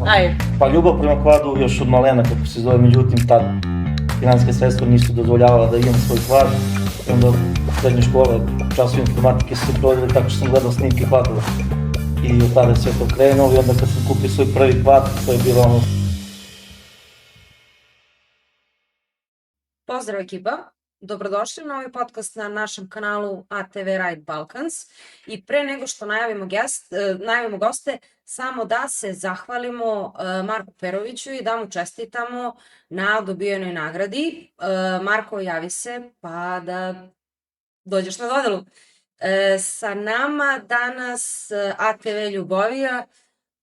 Ajde. Pa ljubav prema kvadu još od malena, kako se zove, međutim tad financijske sredstva nisu dozvoljavala da imam svoj kvad. I onda u srednje škole časovi informatike su se provodili tako što sam gledao snimke kvadova. I od tada je sve to krenulo i onda kad sam kupio svoj prvi kvad, to je bilo ono... Pozdrav ekipa, dobrodošli na ovaj podcast na našem kanalu ATV Ride Balkans i pre nego što najavimo goste, samo da se zahvalimo Marku Peroviću i da mu čestitamo na dobijenoj nagradi. Marko, javi se pa da dođeš na dodelu. Sa nama danas ATV Ljubovija,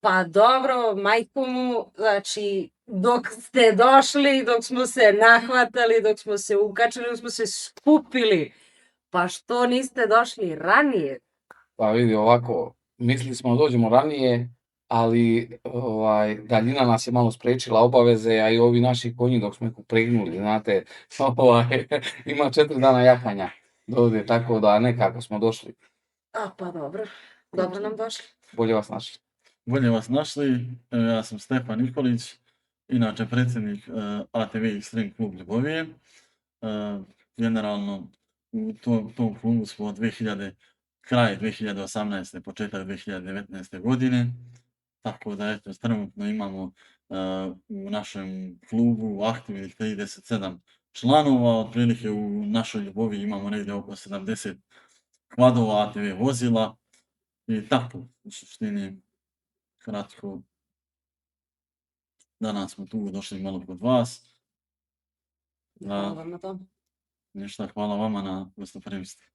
pa dobro, majku mu, znači dok ste došli, dok smo se nahvatali, dok smo se ukačili, dok smo se skupili, pa što niste došli ranije? Pa vidi ovako, mislili smo da dođemo ranije, ali daljina nas je malo sprečila obaveze, a i ovi naši konji dok smo ih upregnuli, znate, ima 4 dana jahanja dovde, tako da nekako smo došli. Pa dobro, dobro nam došli. Bolje vas našli. Bolje vas našli, ja sam Stefan Nikolić, inače predsjednik ATV Extreme Klub Ljubovije. Generalno u tom klubu smo kraj 2018. početak 2019. godine, tako da eto, trenutno imamo u našem klubu aktivnih 37 članova, otprilike u našoj Ljuboviji imamo negdje oko 70 kvadova ATV vozila i tako, u suštini, kratko, danas smo tu došli malo kod vas. Hvala vam na tom. Ništa, hvala vama na gostoprimstvu.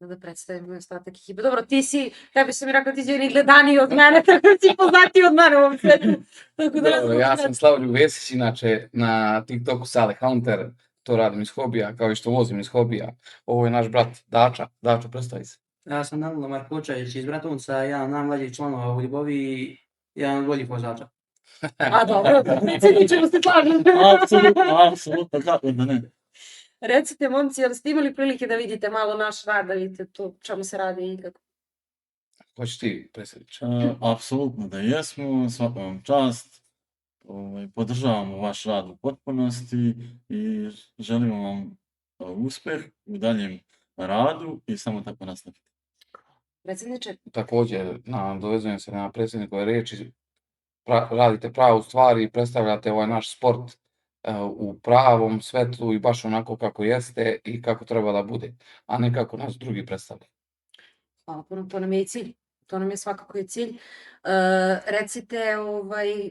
Da predstavim ostatak ekipe. Dobro, ti si, ja bi sam mi rekao, ti si ni gledaniji od mene, tako da si poznatiji od mene u ovom svetu. Dobro, ja sam Slavoljub Vesić, inače na TikToku Sale Hunter, to radim iz hobija, kao i što vozim iz hobija. Ovo je naš brat Dača. Dačo, predstavi se. Ja sam Danilo Markočević iz Bratunca, jedan od najmlađih članova u Ljuboviji i jedan od boljih vozača. A dobro, predsjedničemo se slažem. Apsolutno, kako da ne. Recite, momci, jel ste imali prilike da vidite malo naš rad, da vidite to čemu se radi i kako? Hoćeš ti, predsjedniče? Apsolutno da jesmo, svaka vam čast. Podržavamo vaš rad u potpunosti i želimo vam uspeh u daljem radu i samo tako nastavite. Predsjedniče? Također, dovezujem se na predsjednikove reči, radite pravu stvar i predstavljate ovaj naš sport u pravom svetlu i baš onako kako jeste i kako treba da bude, a ne kako nas drugi predstavljaju. Hvala puno, to nam je i cilj. To nam je svakako i cilj. Recite,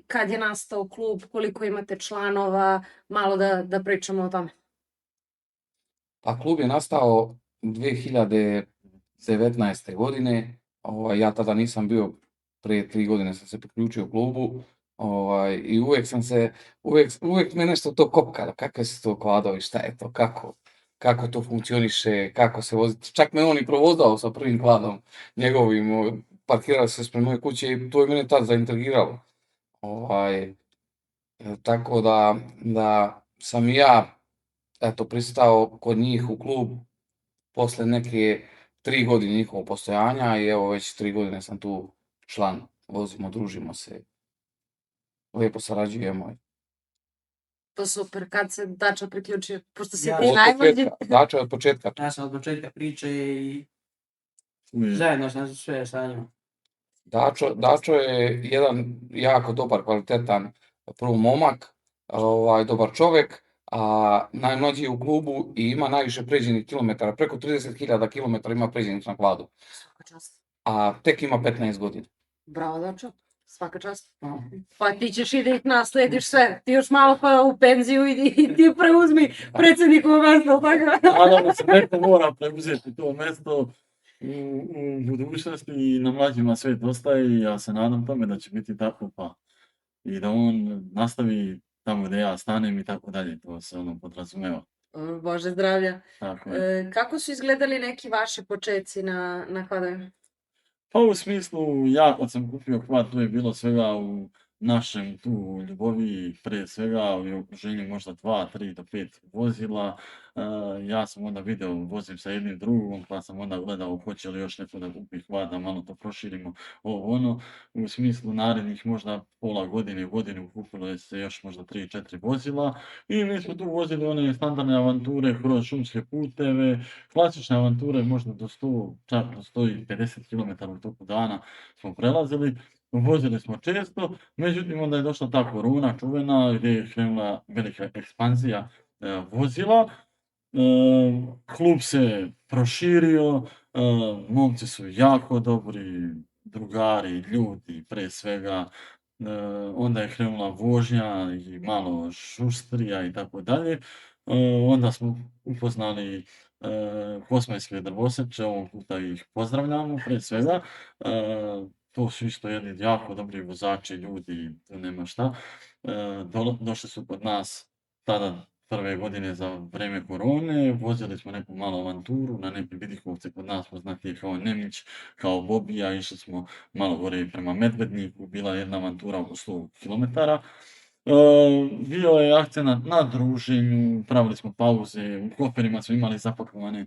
kad je nastao klub, koliko imate članova, malo da pričamo o tome. Pa klub je nastao 2019. godine, ja tada nisam bio, prije 3 godine sam se priključio klubu, i uvijek me nešto to kopkalo, kakve su to kvadovi, šta je to, kako to funkcioniše, kako se voziti. Čak me on i provozao sa prvim kvadom njegovim, parkirali se ispred moje kuće i to je mene tad zaintrigiralo. Tako da sam i ja pristao kod njih u klub posle neke 3 godine njihovog postojanja i evo već 3 godine sam tu član, vozimo, družimo se, lijepo sarađujemo. To super, kad se Dača priključio, pošto si ti najmlađi. Dača je od početka. Ja sam od početka priče i zajedno sam sve sa njima. Dačo je jedan jako dobar, kvalitetan, prvo momak, dobar čovjek, a najmlađi je u klubu i ima najviše pređenih kilometara, preko 30.000 kilometara ima pređenih na kvadu. Svaka čast. A tek ima 15 godina. Bravo, Dačo. Svaka čast. Pa ti ćeš i da ih naslediš sve. Ti još malo pa u penziju i ti preuzmi predsjednikovo mjesto, tako? Naravno se neko mora preuzeti to mjesto u budućnosti i na mlađima svijet ostaje i ja se nadam tome da će biti tako pa i da on nastavi tamo gdje ja stanem i tako dalje, to se podrazumeva. Bože zdravlja. Tako je. Kako su izgledali neki vaši početci na kvadovima? Pa u smislu, ja kad sam kupio kvad, to je bilo svega u našem tu ljubavi, pre svega u okruženju možda 2, 3 do 5 vozila. Ja sam onda video, vozim sa jednim drugom, pa sam onda gledao hoće li još neko da kupi kvar, da malo to proširimo, ovo ono. U smislu narednih možda pola godine, godinu kupilo je se još možda 3-4 vozila i mi smo tu vozili one standardne avanture kroz šumske puteve, klasične avanture možda do 100, čak do 150 km u toku dana smo prelazili. Vozili smo često, međutim onda je došla ta korona čuvena gdje je krenula velika ekspanzija vozila. Klub se proširio, momci su jako dobri, drugari, ljudi pre svega. Onda je krenula vožnja i malo šustrija i tako dalje. Onda smo upoznali Kosmajske drvoseče, ovog puta ih pozdravljamo pre svega. To su isto jedni jako dobri vozači, ljudi, tu nema šta. Došli su kod nas tada prve godine za vreme korone, vozili smo neku malu avanturu na neke vidikovce kod nas poznatije kao Nemić, kao Bobija, išli smo malo gore prema Medvedniku, bila je jedna avantura oko 100 km. Bio je akcenat na druženju, pravili smo pauze, u koferima smo imali zapakovane,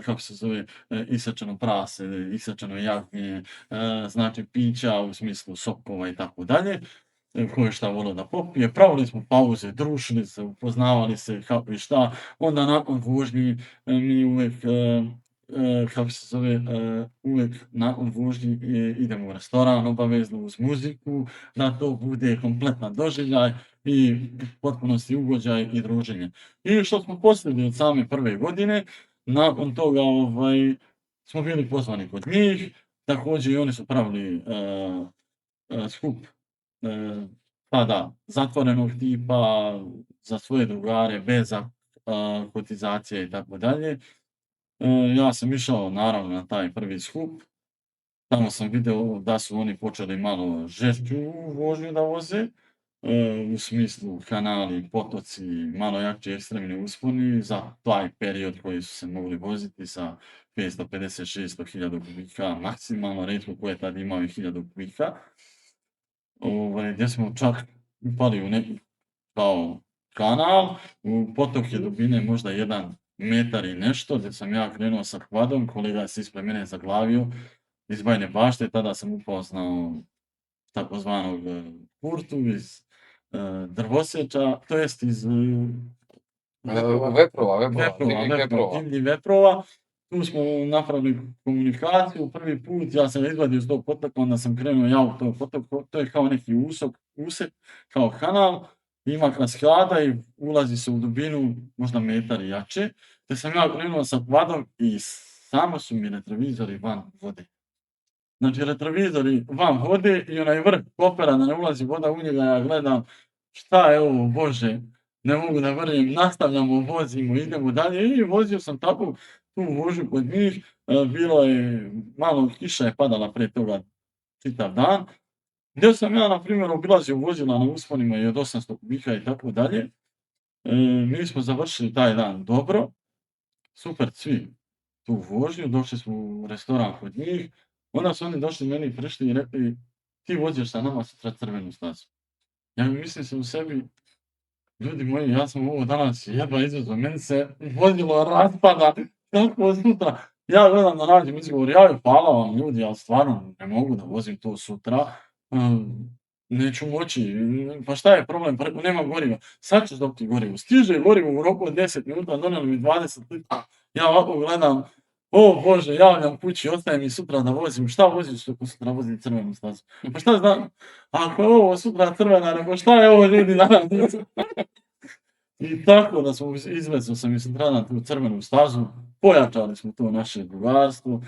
kako se zove, isečeno prase, isečeno jagnje, znači pića u smislu sokova i tako dalje. Ko je šta volio da popije, pravili smo pauze, družili se, upoznavali se kako i šta, onda nakon vožnji mi uvijek, kako se zove, uvijek nakon vožnji idemo u restoran obavezno uz muziku, da to bude kompletan doživljaj i potpunosti ugođaj i druženje. I što smo postigli od same prve godine, nakon toga smo bili pozvani kod njih, također i oni su pravili skup zatvorenog tipa za svoje drugare, bez kotizacije i tako dalje. Ja sam išao naravno na taj prvi skup, tamo sam video da su oni počeli malo žešću vožnju da voze, u smislu kanali, potoci, malo jači ekstremni usponi za taj period koji su se mogli voziti sa 550-600 hiljada kubika maksimalno, retko ko je tad imao i 1000 kubika. Gdje smo čak upali u neki kao kanal, u potok je dubine možda 1 metar i nešto, gdje sam ja krenuo sa kvadom, kolega se ispred mene zaglavio iz Bajne Bašte, tada sam upoznao takozvanog Kurtu iz Drvoseča, to jest iz divljih veprova. Tu smo napravili komunikaciju, prvi put ja sam izvadio iz tog potoka, onda sam krenuo ja u tog potoka, to je kao neki usek, kao kanal, ima kaskada i ulazi se u dubinu možda metar i jače, te sam ja krenuo sa kvadom i samo su mi retrovizori van vode. Znači retrovizori van vode i onaj vrh kopera da ne ulazi voda u njega, ja gledam šta je ovo, Bože, ne mogu da vjerujem, nastavljamo, vozimo, idemo dalje i vozio sam tako tu vožnju kod njih, bilo je, malo kiša je padala pre toga čitav dan, gdje sam ja, na primjer, obilazio vozila na usponima i od 800 kubika i tako dalje. Mi smo završili taj dan dobro, super svi tu vožnju, došli smo u restoran kod njih, onda su oni došli meni i prišli i rekli, ti voziš sa nama sutra crvenu stazu. Ja mislim se u sebi, ljudi moji, ja sam ovo danas jedva izvezao, meni se vozilo raspada, kako sutra. Ja gledam da nađem izgovor, ja hvala vam ljudi, ali stvarno ne mogu da vozim to sutra, neću moći, pa šta je problem, nema goriva, sad ćeš dobiti gorivo, stiže gorivo u roku od 10 minuta, donijeli mi 20 litra, ja ovako gledam, o Bože, javljam kući, ostaje mi sutra da vozim, šta voziš ako sutra vozim crvenu stazu? Pa šta znam, ako je ovo sutra crvena, nego šta je ovo ljudi danas? I tako da smo izvezli sam i sutradan tu crvenu stazu, pojačali smo to naše drugarstvo,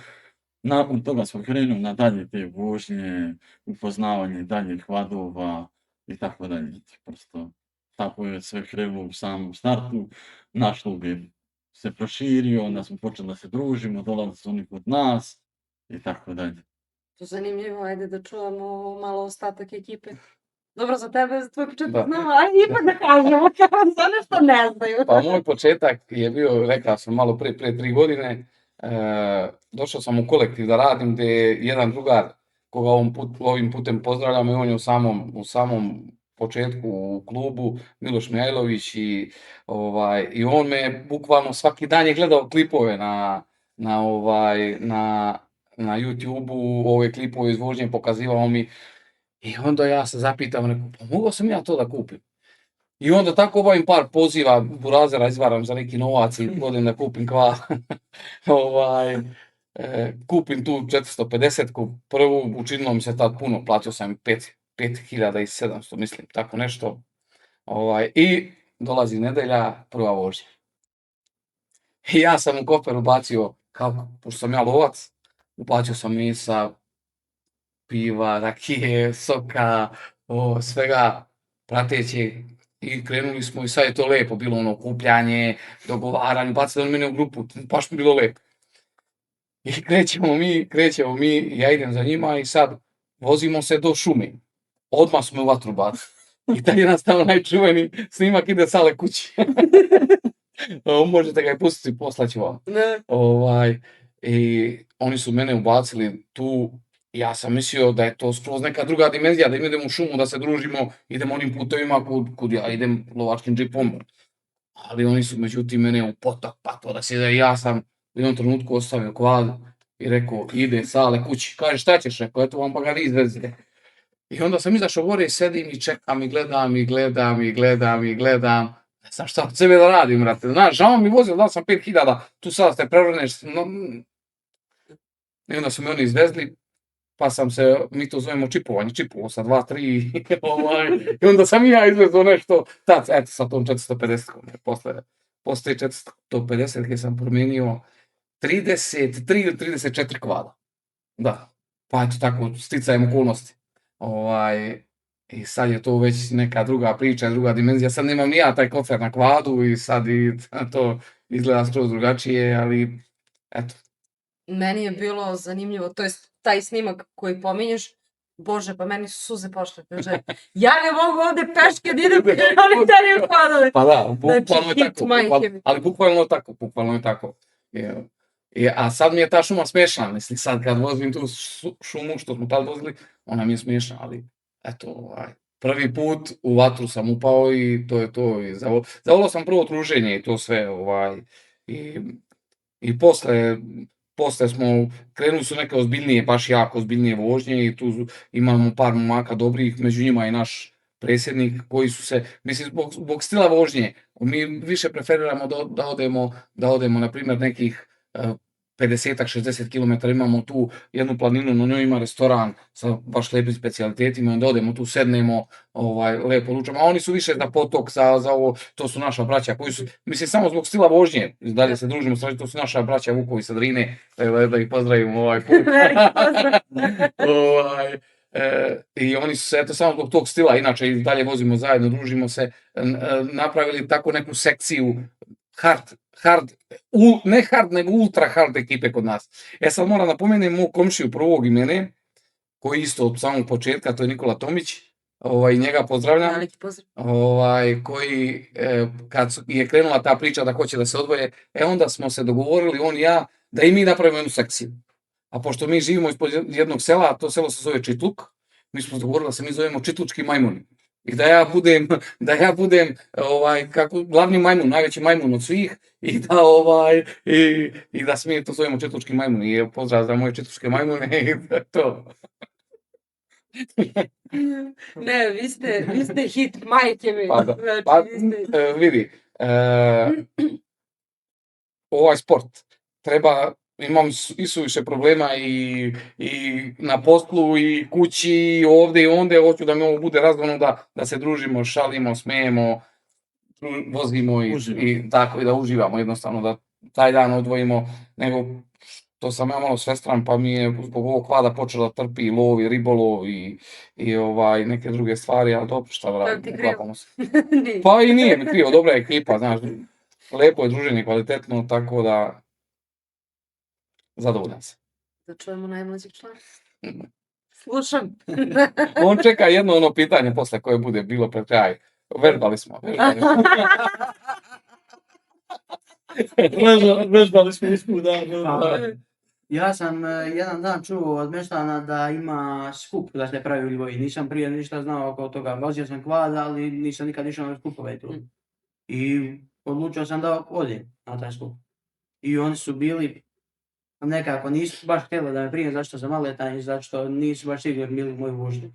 nakon toga smo krenuli na dalje te vožnje, upoznavanje daljih vadova i tako dalje. Prosto tako je sve krenulo u samom startu, naš klub je se proširio, onda smo počeli da se družimo, dolaze su oni kod nas i tako dalje. To je zanimljivo, ajde da čujemo malo ostatak ekipe. Dobro, za tebe, za tvoj početak znamo, ali ipak da kažemo, za ono što ne znaju. Pa moj početak je bio, rekao sam malo pre 3 godine, došao sam u kolektiv da radim gdje je jedan drugar koga ovim putem pozdravljam, i on je u samom početku u klubu, Miloš Mihajlović, i on me bukvalno svaki dan je gledao klipove na YouTube-u, ove klipove iz vožnje, pokazivao mi, i onda ja se zapitam, rekao, pa mogao sam ja to da kupim. I onda tako obavim par poziva, burazera izvaram za neki novac i odem da kupim kvar. Kupim tu 450-ku, prvu, učinilo mi se tad puno, platio sam 5.700, mislim, tako nešto. I dolazi nedelja, prva vožnja. I ja sam u kofer ubacio, pošto sam ja lovac, ubacio sam mesa, piva, rakije, soka, svega pratećeg. I krenuli smo i sad je to lepo, bilo ono okupljanje, dogovaranje, bacili mene u grupu, baš mi bilo lepo. I krećemo mi, ja idem za njima i sad vozimo se do šume. Odmah smo u vatru bacili. I taj je nastao najčuveniji snimak, ide Sale kući. Možete ga i pustiti, poslaću vam. I oni su mene ubacili tu. Ja sam mislio da je to skroz neka druga dimenzija, da idemo u šumu, da se družimo, idemo onim putevima kud ja idem lovačkim džipom. Ali oni su međutim mene u potok, pa to da se da ja sam u jednom trenutku ostavio kvad i rekao, ide Sale kući. Kaže, šta ćeš? Rekao, eto vam pa ga vi izvezite. I onda sam izašao gore i sedim i čekam i gledam. Ne znam šta od sebe da radim, brate. Znaš, žao mi vozio, dao sam 5.000, tu sada ste prevrneš. I onda su me oni izvezli, pa mi to zovemo čipovanje, čipovo sa 2, 3, i onda sam i ja izvezao nešto, eto sa tom 450-kom, posle 450 gdje sam promijenio 33 ili 34 kvada. Da, pa eto tako, sticajem okolnosti. I sad je to već neka druga priča, druga dimenzija, sad nemam ni ja taj kofer na kvadu i sad to izgleda skroz drugačije, ali eto. Meni je bilo zanimljivo, to jest taj snimak koji pominješ, Bože, pa meni su suze pošle, kaže, ja ne mogu ovde peške da idem, oni teraju kladove. Pa da, bukvalno je tako. A sad mi je ta šuma smiješna, mislim, sad kad vozim tu šumu što smo tad vozili, ona mi je smiješna, ali eto, prvi put u vatru sam upao i to je to. Zavolao sam prvo druženje i to sve, i posle smo, krenuli su neke ozbiljnije, baš jako ozbiljnije vožnje i tu imamo par momaka dobrih, među njima i naš predsjednik koji su se, mislim, zbog stila vožnje, mi više preferiramo da odemo, na primjer, nekih 50-60 km, imamo tu jednu planinu, na njoj ima restoran sa baš lepim specijalitetima, onda odemo tu, sednemo, lepo lučamo, a oni su više za potok, za ovo, to su naša braća koji su, mislim, samo zbog stila vožnje, dalje se družimo, to su naša braća Vukovi sa Drine, da ih pozdravimo ovaj put. I oni su se, eto, samo zbog tog stila, inače i dalje vozimo zajedno, družimo se, napravili tako neku sekciju ne hard, nego ultra hard ekipe kod nas. Sad moram da pomenem mog komšiju prvog i mene, koji isto od samog početka, to je Nikola Tomić, njega pozdravljam, koji, kad je krenula ta priča da hoće da se odvoje, onda smo se dogovorili, on i ja, da i mi napravimo jednu sekciju. A pošto mi živimo ispod jednog sela, a to selo se zove Čitluk, mi smo se dogovorili da se mi zovemo Čitlučki majmuni. I da ja budem glavni majmun, najveći majmun od svih, i da se mi to zovemo Čitlučki majmuni. I pozdrav za moje čitlučke majmune i to. Ne, vi ste hit, majke mi. Vidi, ovaj sport treba, imam isuviše problema i na poslu i kući i ovde i onde, hoću da mi ovo bude razgovno, da se družimo, šalimo, smejemo, vozimo i tako, i da uživamo jednostavno, da taj dan odvojimo, nego to sam ja malo svestran, pa mi je zbog ovog kvada počela da trpi lov i ribolov i neke druge stvari, ali dobro, šta da radim, uklapamo se. Pa i nije mi krivo, dobra je ekipa, znaš, lepo je druženje, kvalitetno, tako da zadovoljan sam. Da čujemo najmlađeg člana. Slušam. On čeka jedno ono pitanje posle koje bude bilo pred kraj. Vežbali smo. Vežbali smo usput, da. Ja sam jedan dan čuo od mještana da ima skup da se pravi u Ljibovi. Nisam prije ništa znao oko toga. Vozio sam kvad, ali nisam nikad išao na skupove tu. I odlučio sam da odem na taj skup. I oni su bili nekako, nisu baš htjeli da me prime zašto sam maletan i zašto nisu baš sigurni bili u moju vožnju.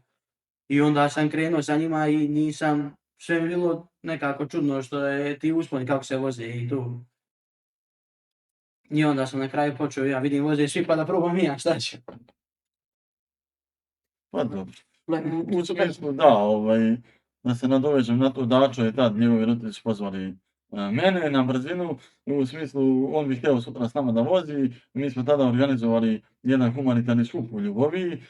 I onda sam krenuo sa njima i nisam, sve mi bilo nekako čudno što je ti usponi kako se voze i tu. I onda sam na kraju počeo, ja vidim voze svi pa da probam i ja, šta ću. Pa dobro. U smislu da, da se nadovežem na to, Dačo je tad, njegovi roditelji su pozvali mene na brzinu, u smislu on bi htio sutra s nama da vozi, mi smo tada organizovali jedan humanitarni skup u Ljuboviji,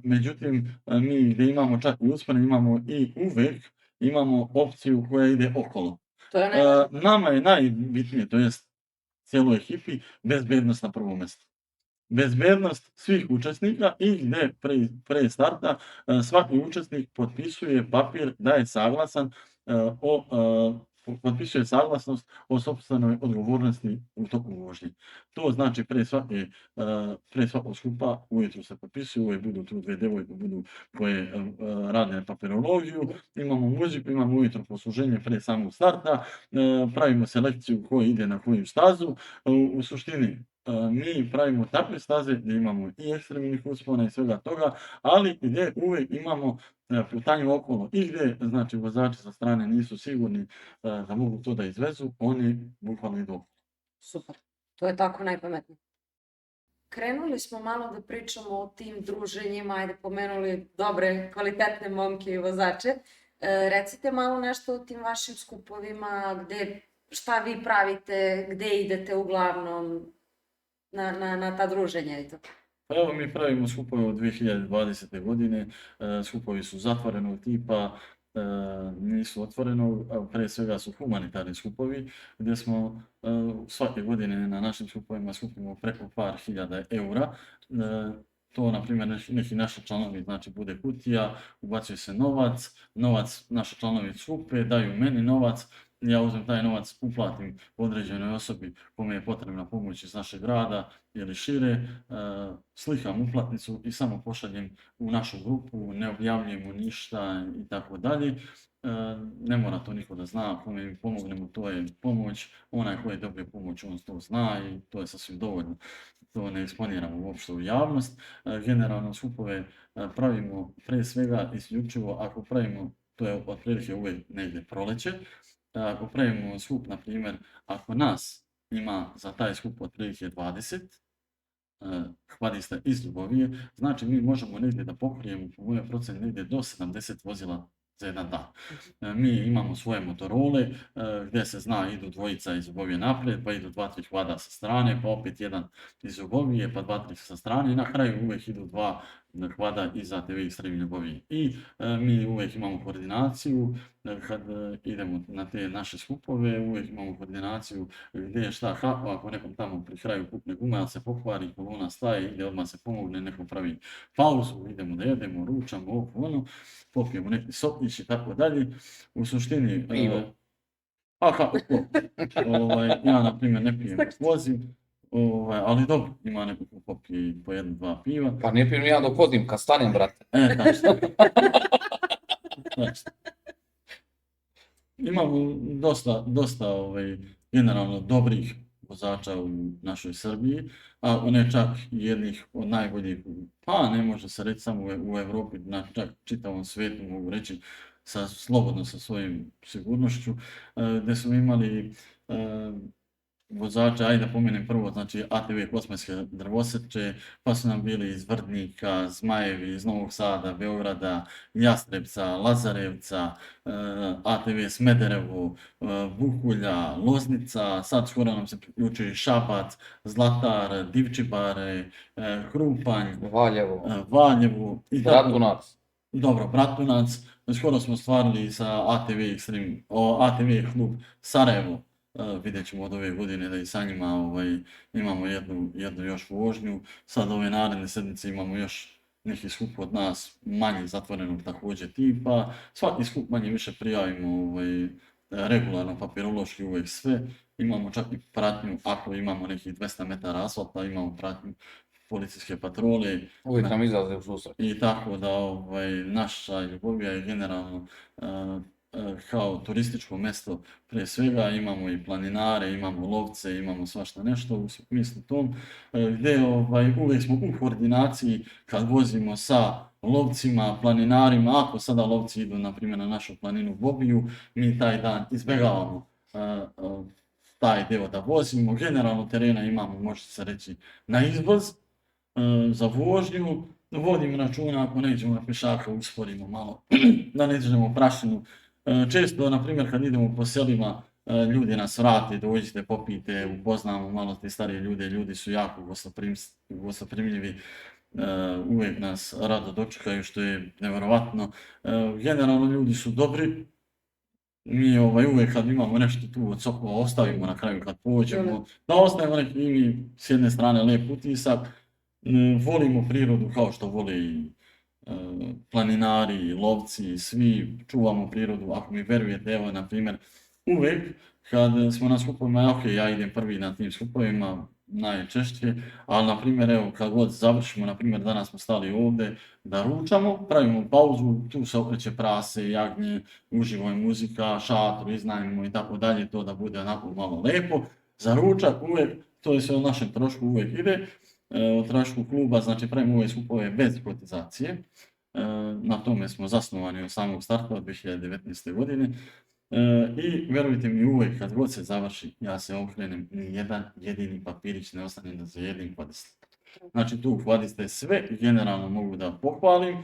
međutim mi gdje imamo čak i uspone, imamo i uvijek imamo opciju koja ide okolo. To je najvažnije. Nama je najbitnije, to jest cijeloj ekipi, bezbednost na prvom mjestu. Bezbednost svih učesnika i gdje pre starta svaki učesnik potpisuje papir da je saglasan potpisuje saglasnost o sopstvenoj odgovornosti u toku vožnje. To znači pre svakog skupa ujutro se potpisuje, uvijek budu tu dve devojke koje rade papirologiju, imamo muziku, imamo ujutro posluženje pre samog starta, pravimo selekciju ko ide na koju stazu. U suštini mi pravimo takve staze gdje imamo i ekstremnih uspona i svega toga, ali gdje uvijek imamo putanju okolo i gdje znači vozači sa strane nisu sigurni da mogu to da izvezu, oni bukvalno idu okolo. Super, to je tako najpametnije. Krenuli smo malo da pričamo o tim druženjima, ajde pomenuli dobre, kvalitetne momke i vozače. Recite malo nešto o tim vašim skupovima, šta vi pravite, gdje idete uglavnom na ta druženja i to. Pa evo mi pravimo skupove od 2020. godine, skupovi su zatvorenog tipa, nisu otvorenog, pre svega su humanitarni skupovi gdje smo svake godine na našim skupovima skupimo preko par hiljada eura. To, na primjer, neki naši članovi, znači bude kutija, ubacuje se novac naši članovi skupe, daju meni novac, ja uzmem taj novac, uplatim određenoj osobi kome je potrebna pomoć iz našeg grada ili šire, slikam uplatnicu i samo pošaljem u našu grupu, ne objavljujemo ništa i tako dalje. Ne mora to niko da zna, kome mi pomognemo, to je pomoć, onaj koji je dobio pomoć, on to zna i to je sasvim dovoljno. To ne eksponiramo uopšte u javnost. Generalno skupove pravimo pre svega isključivo ako pravimo, to je otprilike uvijek negdje proleće, ako pravimo skup, na primjer, ako nas ima za taj skup otprilike 20 hvadista iz Ljubovije, znači mi možemo negdje da pokrijemo, po mojem procenu, negdje do 70 vozila za jedan dan. Mi imamo svoje motorole gdje se zna idu dvojica iz Ljubovije naprijed, pa idu 2-3 hvada sa strane, pa opet jedan iz Ljubovije, pa 2-3 sa strane i na kraju uvijek idu 2 hvada iz ATV Extreme Ljubovije. I mi uvijek imamo koordinaciju, kad idemo na te naše skupove, uvijek imamo koordinaciju gdje je šta kako, ako nekom tamo pri kraju pukne guma, ali se pokvari, kolona staje, ide odmah se pomogne, neko pravi pauzu, idemo da jedemo, ručamo, popijemo neki sokić i tako dalje. U suštini... Pivo. Ja, na primjer, ne pijem, vozim. Ali dobro, ima neko ko popije po 1-2 piva. Pa ne pijem ja dok vodim, kad stanem, brate. Tačno. Imamo dosta generalno dobrih vozača u našoj Srbiji, a one čak jednih od najboljih, pa ne može se reći samo u Evropi, na čak čitavom svijetu mogu reći, slobodno sa svojim sigurnošću, gdje smo imali vozače, ajde da pomenem prvo, znači ATV Kosmajske drvoseče, pa su nam bili iz Vrdnika, Zmajevi, iz Novog Sada, Beograda, Jastrebca, Lazarevca, ATV Smederevo, Bukulja, Loznica, sad skoro nam se priključuje i Šabac, Zlatar, Divčibare, Krupanj, Valjevo, Bratunac. Dobro, Bratunac, skoro smo stvarili sa ATV klub Sarajevo. Vidjet ćemo od ove godine da i sa njima imamo jednu još vožnju. Sad ove naredne sedmice imamo još neki skup od nas, manje zatvorenog također tipa. Svaki skup manje više prijavimo regularno, papirološki uvijek sve. imamo čak i pratnju, ako imamo nekih 200 metara asfalta, imamo pratnju policijske patrole. Uvijek nam izlaze u susret. I tako da naša Ljubovija je generalno kao turističko mjesto prije svega, imamo i planinare, imamo lovce, imamo svašta nešto u smislu tom, gdje uvijek smo u koordinaciji kad vozimo sa lovcima, planinarima. Ako sada lovci idu na primjer na našu planinu Bobiju, mi taj dan izbjegavamo taj dio da vozimo. Generalno terena imamo, može se reći, na izvoz. Za vožnju vodimo računa ako ne idemo na pješaka, usporimo malo, da ne dižemo prašinu. Često, na primjer, kad idemo po selima, ljudi nas vrate, dođite, popijte, upoznamo malo te starije ljude, ljudi su jako gostoprimljivi, uvijek nas rado dočekaju, što je nevjerovatno. Generalno ljudi su dobri, mi uvijek kad imamo nešto tu od sokova ostavimo na kraju kad pođemo, da ostavimo neki mi s jedne strane lijep utisak. Volimo prirodu kao što vole i planinari, i lovci, svi čuvamo prirodu. Ako mi verujete, evo na primjer, uvijek kad smo na skupovima, ok, ja idem prvi na tim skupovima, najčešće, ali na primjer, evo kad god završimo, na primjer danas smo stali ovdje da ručamo, pravimo pauzu, tu se okreće prase, jagnje, uživo je muzika, šatru iznajmimo i tako dalje, to da bude onako malo lijepo. Za ručak uvijek, to je sve o našem trošku, uvijek ide. Od trošku kluba, znači pravimo ove skupove bez kotizacije. Na tome smo zasnovani od samog starta od 2019. godine. I vjerujte mi, uvijek kad god se završi, ja se okrenem, ni jedan jedini papirić ne ostane da zajedim kvadiste. Znači tu kvadiste sve i generalno mogu da pohvalim.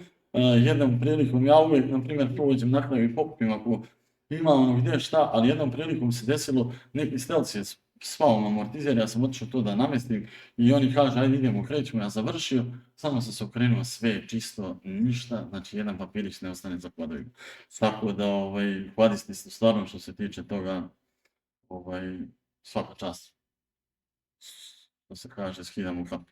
Jednom prilikom, ja uvijek, na primjer, prođem na kraju i pokupim ako ima ono gdje šta, ali jednom prilikom se desilo, neki stelc je spao na amortizer, ja sam otišao to da namestim i oni kažu, ajde idemo, krećemo, ja završio, samo sam se okrenuo, sve čisto, ništa, znači jedan papirić ne ostane za kvadovima. Tako da kvadisti su stvarno što se tiče toga, svaka čast. Što se kaže, skidamo kapu.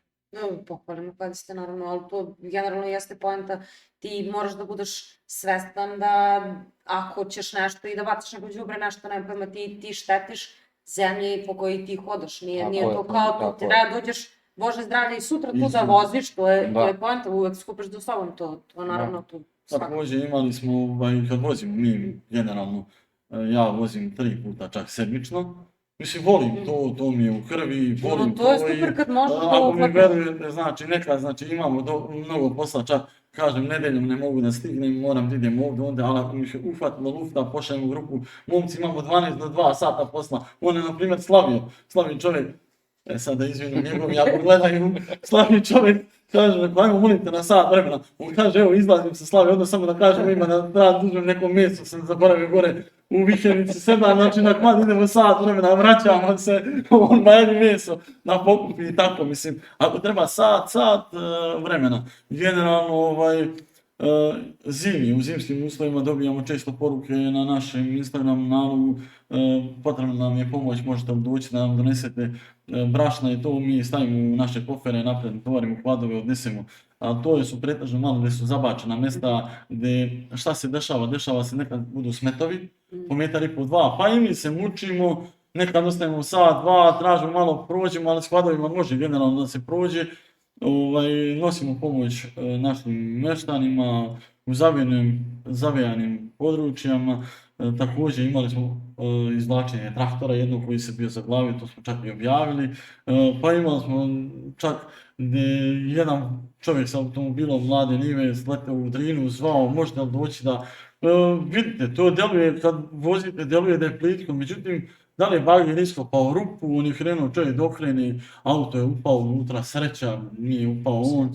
Pohvalimo kvadiste naravno, ali to generalno jeste poenta, ti moraš da budeš svestan da ako ćeš nešto i da baciš neko đubre, nešto nema pojma, ti štetiš zemlje po kojoj ti hodaš, nije to kao tu treba dođeš, Bože zdravlje i sutra tu da voziš, to je poenta, uvek skupiš za sobom, to naravno tu svakako. Također imali smo, kad vozimo mi generalno, ja vozim 3 puta čak sedmično, mislim volim to mi je u krvi, volim to je super kad možeš da ako mi verujete, znači nekad imamo mnogo posla, čak kažem nedeljom ne mogu da stignem, moram da idem ovdje, onda, ali ako mi se uhvatilo lufta, pošaljem u grupu, momci imamo 12 do 2 sata posla, on je na primjer Slavi čovjek, sad da izvinim njegov, ja pogledaju, Slavi čovjek, kaže, ajmo molite na sat vremena, on kaže, evo izlazim se Slavi, onda samo da kažem ima da dužem nekom mjestu, sam zaboravio gore u vikendici sedam, znači na kvad idemo sat vremena, vraćamo se, on ma jedno mjesto na pokupi i tako, mislim, ako treba sat vremena, generalno zimi, u zimskim uslovima dobijamo često poruke na našem Instagram nalogu, potrebno nam je pomoć, možete li doći da nam donesete brašna i to mi stavimo u naše kofere, naprijed tovarimo kvadove, odnesemo, a to su pretežno malo gdje su zabačena mjesta gdje šta se dešava se nekad budu smetovi, po metar i po 2, pa i mi se mučimo, nekad ostavimo sat, 2, tražimo malo prođemo, ali s kvadovima može generalno da se prođe. Nosimo pomoć našim mještanima u zavijanim područjima. Također imali smo izvlačenje traktora jednog koji se bio zaglavio, to smo čak i objavili. Pa imali smo čak gdje jedan čovjek sa automobilom mlade Nive sletao u Drinu, zvao možete li doći da vidite, to djeluje kad vozite, djeluje da je plitko, međutim da li je bagir iskopao rupu, on je krenuo čovjek da okrene, auto je upao unutra, sreća, nije upao on,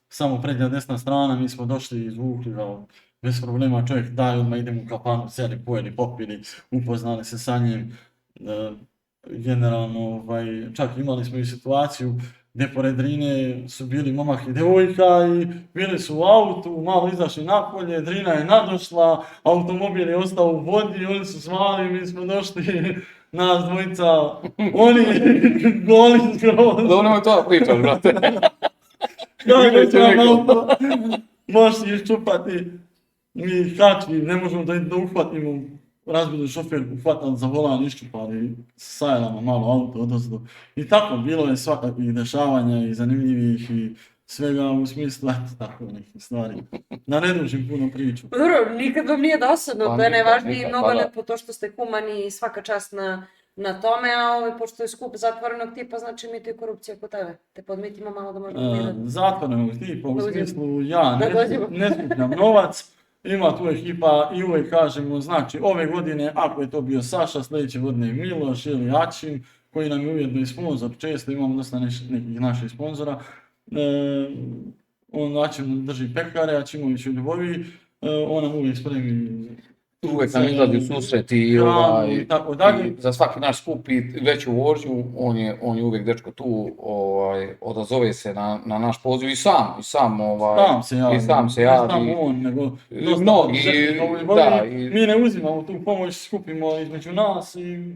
samo prednja desna strana, mi smo došli i izvukli ga bez problema, čovjek daj odmah idemo u kafanu, sjeli, pojeli, popili, upoznali se sa njim. Generalno, čak imali smo i situaciju gdje pored Drine su bili momak i djevojka i bili su u autu, malo izašli napolje, Drina je nadošla, automobil je ostao u vodi, oni su zvali, mi smo došli, nas dvojica, oni goli skroz. Da ono je to pričaš, brate. Kako će vam auto, možeš iščupati, mi kačni, ne možemo da uhvatimo, razbili šoferku, hvatali za volan, iščupali s sajlama malo auto odozdo. I tako, bilo je svakakvih dešavanja i zanimljivih i svega u smislu, eto, tako nekih stvari. Da ne dužim puno priču. Pa dobro, nikad vam nije dosadno, Pa to je nikad, najvažnije i nikad, mnogo pa da. lepo to što ste humani i svaka čast na tome, a pošto je skup zatvorenog tipa, znači mito i korupcija kod tebe. Te podmitimo malo da možemo mi da... Zatvorenog tipa u Da uđemo. smislu ja Da dođemo. ne skupljam novac, ima tu ekipa i uvijek kažemo, znači ove godine ako je to bio Saša, sljedeće godine Miloš ili Ačin, koji nam je ujedno i sponzor, često imamo dosta nekih naših sponzora. On Ačin drži pekare, Ačimović u Ljubovi, on nam uvijek spremi Uvijek nam izlazi u susret i, hranu i tako dalje. i za svaki naš skup i već u vožnju, on je uvijek dečko tu, odazove se na naš poziv i sam Sam se javi, i sam se ne javi. samo on, nego I dosta mnogi, poduzetnika u Ljubovi. da, i- Mi ne uzimamo tu pomoć, skupimo između nas i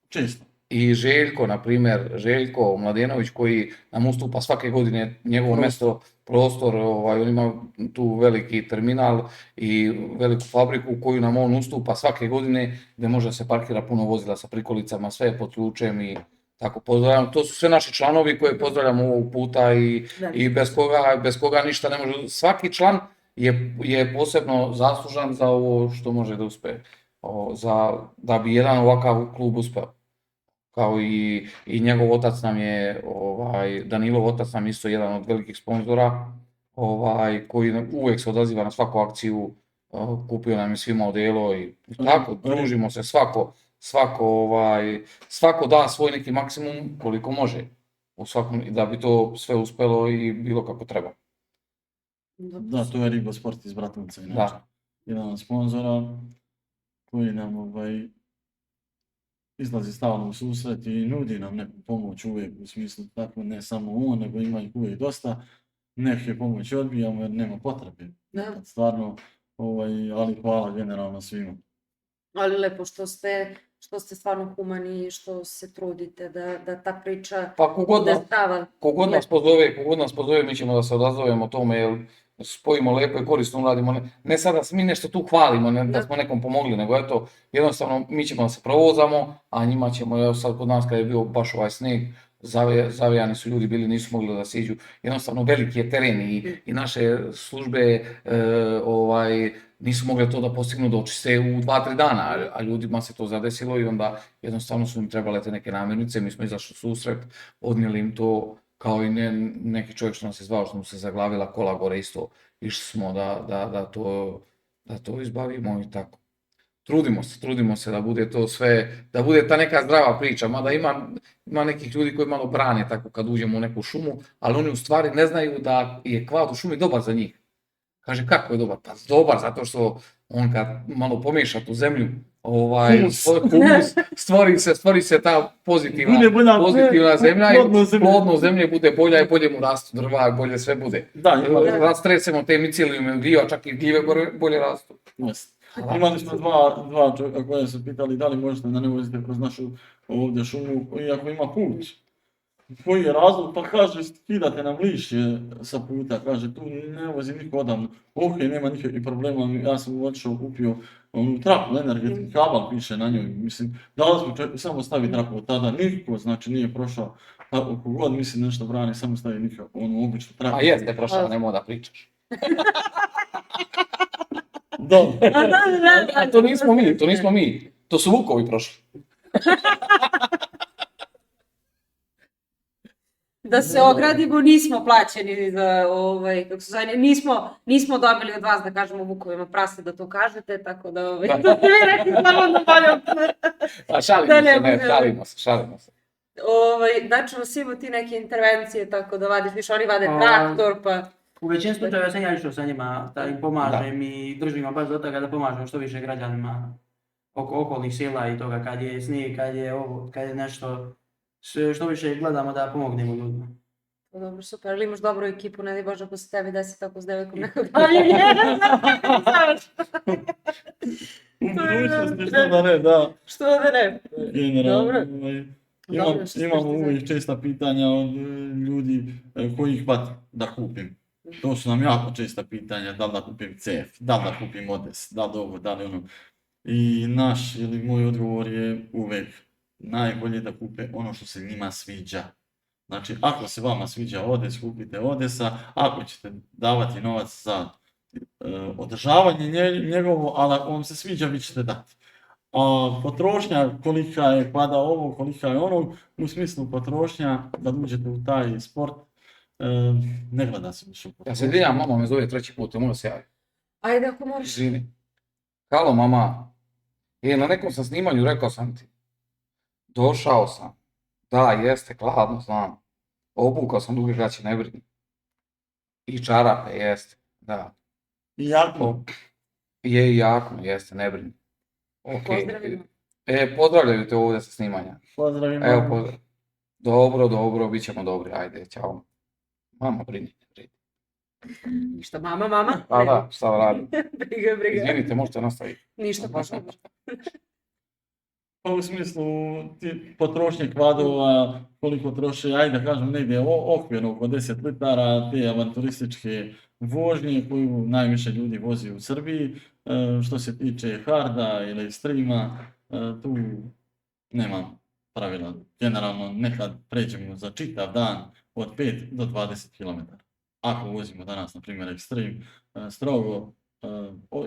često. I Željko, na primjer, Željko Mladenović koji nam ustupa svake godine njegovo mjesto, prostor, on ima tu veliki terminal i veliku fabriku koju nam on ustupa svake godine gdje može se parkira puno vozila sa prikolicama, sve je pod ključem i tako pozdravljam. To su sve naši članovi koje pozdravljamo ovog puta i bez koga ništa ne može. Svaki član je posebno zaslužan za ovo što može da uspije, da bi jedan ovakav klub uspeo. Kao i njegov otac nam je, Danilov otac nam isto jedan od velikih sponzora, koji uvijek se odaziva na svaku akciju, kupio nam je svima odelo i tako, družimo se, svako da svoj neki maksimum koliko može, da bi to sve uspelo i bilo kako treba. Da, to je Ribo Sport iz Bratunca, inače. Da. Jedan od sponzora koji nam izlazi stalno u susret i nudi nam neku pomoć uvijek, u smislu tako ne samo on, nego ima ih uvijek dosta. Neke pomoći odbijamo jer nema potrebe. Da. Stvarno, ali hvala generalno svima. Ali lepo što ste stvarno humani i što se trudite da ta priča Pa bude zdrava. kogod nas pozove, mi ćemo da se odazovemo tome, jer spojimo lepo i korisno uradimo. Ne sada mi nešto tu hvalimo, da smo nekom pomogli, nego eto, jednostavno mi ćemo da se provozamo, a njima ćemo, evo sad kod nas kad je bio baš ovaj snijeg, zavijani su ljudi bili, nisu mogli da siđu. Jednostavno veliki je teren i naše službe nisu mogli to da postignu da očiste u 2-3 dana, a ljudima se to zadesilo i onda jednostavno su im trebale te neke namirnice, mi smo izašli u susret, odnijeli im to, kao i neki čovjek što nas je zvao, što mu se zaglavila kola gore isto, išli smo da to izbavimo i tako. Trudimo se da bude to sve, da bude ta neka zdrava priča, mada ima nekih ljudi koji malo brane tako kad uđemo u neku šumu, ali oni u stvari ne znaju da je kvad u šumi dobar za njih. Kaže, kako je dobar? Pa dobar, zato što on kad malo pomiješa tu zemlju, humus, stvori se ta pozitivna zemlja i plodno zemlje bude bolja i bolje mu rastu drva, bolje sve bude. Rastresemo te micelijume gljiva, čak i gljive bolje rastu. Imali smo dva čovjeka koja su pitali da li možete da ne vozite kroz našu ovdje šumu, iako ima put. Koji je razlog? Pa kaže, skidate nam lišće sa puta, kaže, tu ne vozi niko odavno. Ok, nema nikakvih problema, ja sam otišao kupio onu traku, energetski kabel piše na njoj, mislim, dali smo čovjeku samo stavi traku od tada, niko, znači nije prošao, tako kogod mislim nešto brani, samo stavi nikako, onu običnu traku. A jeste prošao, nemoj da pričaš. Dobro. A to nismo mi, to su vukovi prošli. Da se ogradimo, nismo plaćeni za kako se zove, nismo dobili od vas da kažemo vukovima prase da to kažete, tako da to ste mi rekli stvarno da bolje. A šalimo se. Znači, svima ti neke intervencije, tako da vadiš, više oni vade traktor, pa... U većini slučajeva sam ja išao sa njima, da im pomažem i držimo baš do toga da pomažemo što više građanima okolnih sela i toga kad je snijeg, kad je nešto, što više gledamo da pomognemo ljudima. Dobro, super, ali imaš dobru ekipu, ne daj Bože ako se tebi desi tako s devojkom nekog U budućnosti što da ne, da. Što da ne? Generalno, imamo uvijek česta pitanja od ljudi koji ih hvati da kupim. To su nam jako česta pitanja, da li da kupim CF, da li da kupim Odes, da li ovo, da li ono. I naš ili moj odgovor je uvek najbolje da kupe ono što se njima sviđa. Znači, ako se vama sviđa Odes, kupite Odesa, ako ćete davati novac za održavanje njegovo, ali ako vam se sviđa, vi ćete dati. A potrošnja, kolika je pada ovo, kolika je ono, u smislu potrošnja, da uđete u taj sport, ne gleda se više u Ja se potrošnju. izvinjam, mama me zove 3. put, moram se javiti. Ajde ako možeš. Izvini. Halo mama, na nekom sam snimanju rekao sam ti. Došao sam. Da, jeste, hladno, znam. Obukao sam duge gaće, ne brini. I čarape, jeste, da. I jako, Je i jakno, jeste, ne brini. Ok. Pozdravimo. Pozdravljaju te ovdje sa snimanja. pozdravim. Evo, pozdrav. Dobro, bit ćemo dobri, ajde, čao. Mama, brini. Ništa, mama. Pa da, šta da radim? Briga. Izvinite, možete nastaviti. Ništa, baš ne. Pa u smislu potrošnje kvadova, koliko troše, ajde da kažem negdje okvirno oko 10 litara te avanturističke vožnje koju najviše ljudi vozi u Srbiji. Što se tiče harda ili extrema, tu nemam pravila. Generalno nekad pređemo za čitav dan od 5 do 20 km. Ako vozimo danas, na primjer, extreme, strogo,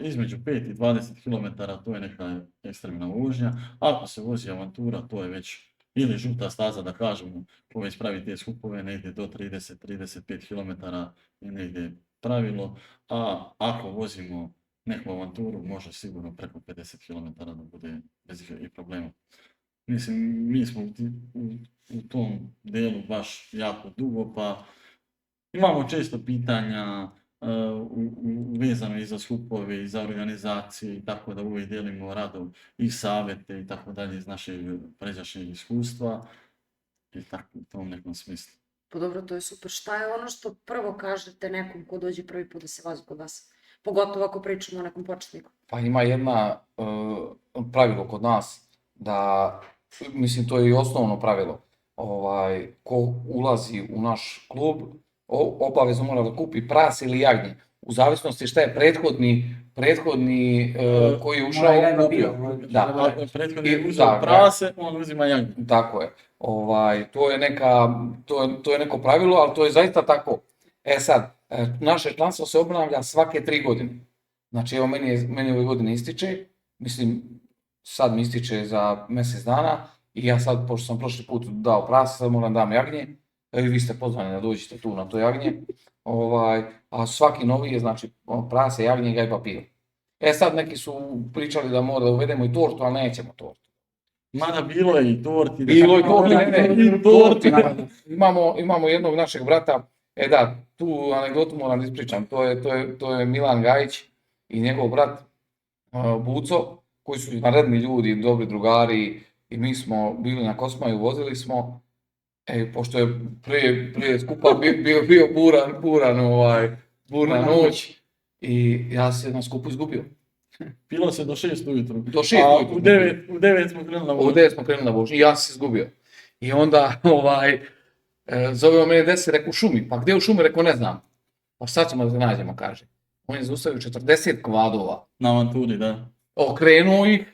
između 5 i 20 km, to je neka ekstremna vožnja. Ako se vozi avantura, to je već ili žuta staza, da kažemo, ko već pravi te skupove, negdje do 30-35 km je negdje pravilo, a ako vozimo neku avanturu, može sigurno preko 50 km da bude bez ikakvih problema. Mislim, mi smo u tom delu baš jako dugo, pa imamo često pitanja vezano i za skupove i za organizacije, i tako da uvijek dijelimo rado i savjete i tako dalje iz našeg pređašnjeg iskustva i tako u tom nekom smislu. Pa dobro, to je super. Šta je ono što prvo kažete nekom ko dođe prvi put da se vozi kod vas? Pogotovo ako pričamo o nekom početniku. Pa ima jedna pravilo kod nas, da, mislim, to je i osnovno pravilo, ko ulazi u naš klub, obavezno mora da kupi prase ili jagnje, u zavisnosti šta je prethodni koji je ušao kupio. Da. Prethodno je uzeo prase, on uzima jagnje. Tako je. To je neko pravilo, ali to je zaista tako. Sad, naše članstvo se obnavlja svake 3 godine. Znači, evo, meni ove godine ističe, mislim, sad mi ističe za mjesec dana i ja sad, pošto sam prošli put dao prase, sad moram dam jagnje. I vi ste pozvani da dođete tu na to jagnje. A svaki novi je, znači, prase, jagnje, gaj papir. Sad neki su pričali da mora da uvedemo i tortu, ali nećemo tortu. Mada bilo je i torti. Bilo je torti. Imamo jednog našeg brata, da, tu anegdotu moram da ispričam, to je Milan Gajić i njegov brat Buco, koji su naredni ljudi, dobri drugari, i mi smo bili na Kosmaju, vozili smo, pošto je prije skupa bio burna noć, i ja se na skupu izgubio. Pilo se do 6 ujutru. Do 6 ujutru. U 9 smo krenuli na vožnju. U 9 smo krenuli na vožnju i ja sam se izgubio. I onda zoveo mene desi, rekao u šumi. Pa gdje u šumi? Rekao ne znam. Pa sad ćemo da se nađemo, kaže. On je zaustavio 40 kvadova. Na avanturi, da. Okrenuo ih,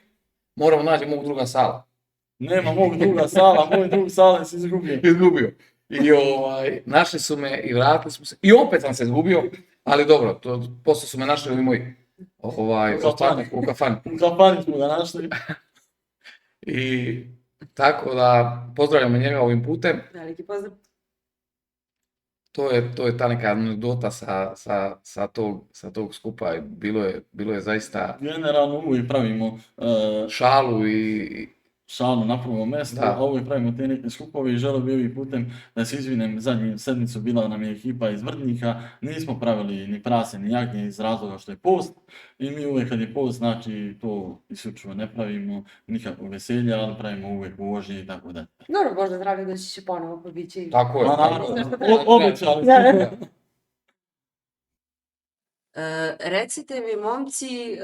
moramo naći mog druga sala. Nema mog druga sala, moj drug sala se Izgubio. I našli su me i vratili smo se. I opet sam se izgubio, ali dobro, posle su me našli ovi moji. U kafani. U kafani smo ga našli. I tako da pozdravljamo njega ovim putem. Veliki pozdrav. To je ta neka anegdota sa tog skupa. Bilo je zaista Generalno uvijek pravimo šalu i šalu na prvom mjestu, a uvijek pravimo te neke skupove i želio bi ovim putem da se izvinem. Zadnju sedmicu bila nam je ekipa iz Vrdnika, nismo pravili ni prase ni jagnje iz razloga što je post i mi uvijek kad je post, znači to isključivo ne pravimo nikakvo veselje, ali pravimo uvijek vožnje i tako dalje. Dobro, Bože zdravlje, doći će ponovo, pa bit će i... Tako je. Obećali. Recite mi, momci,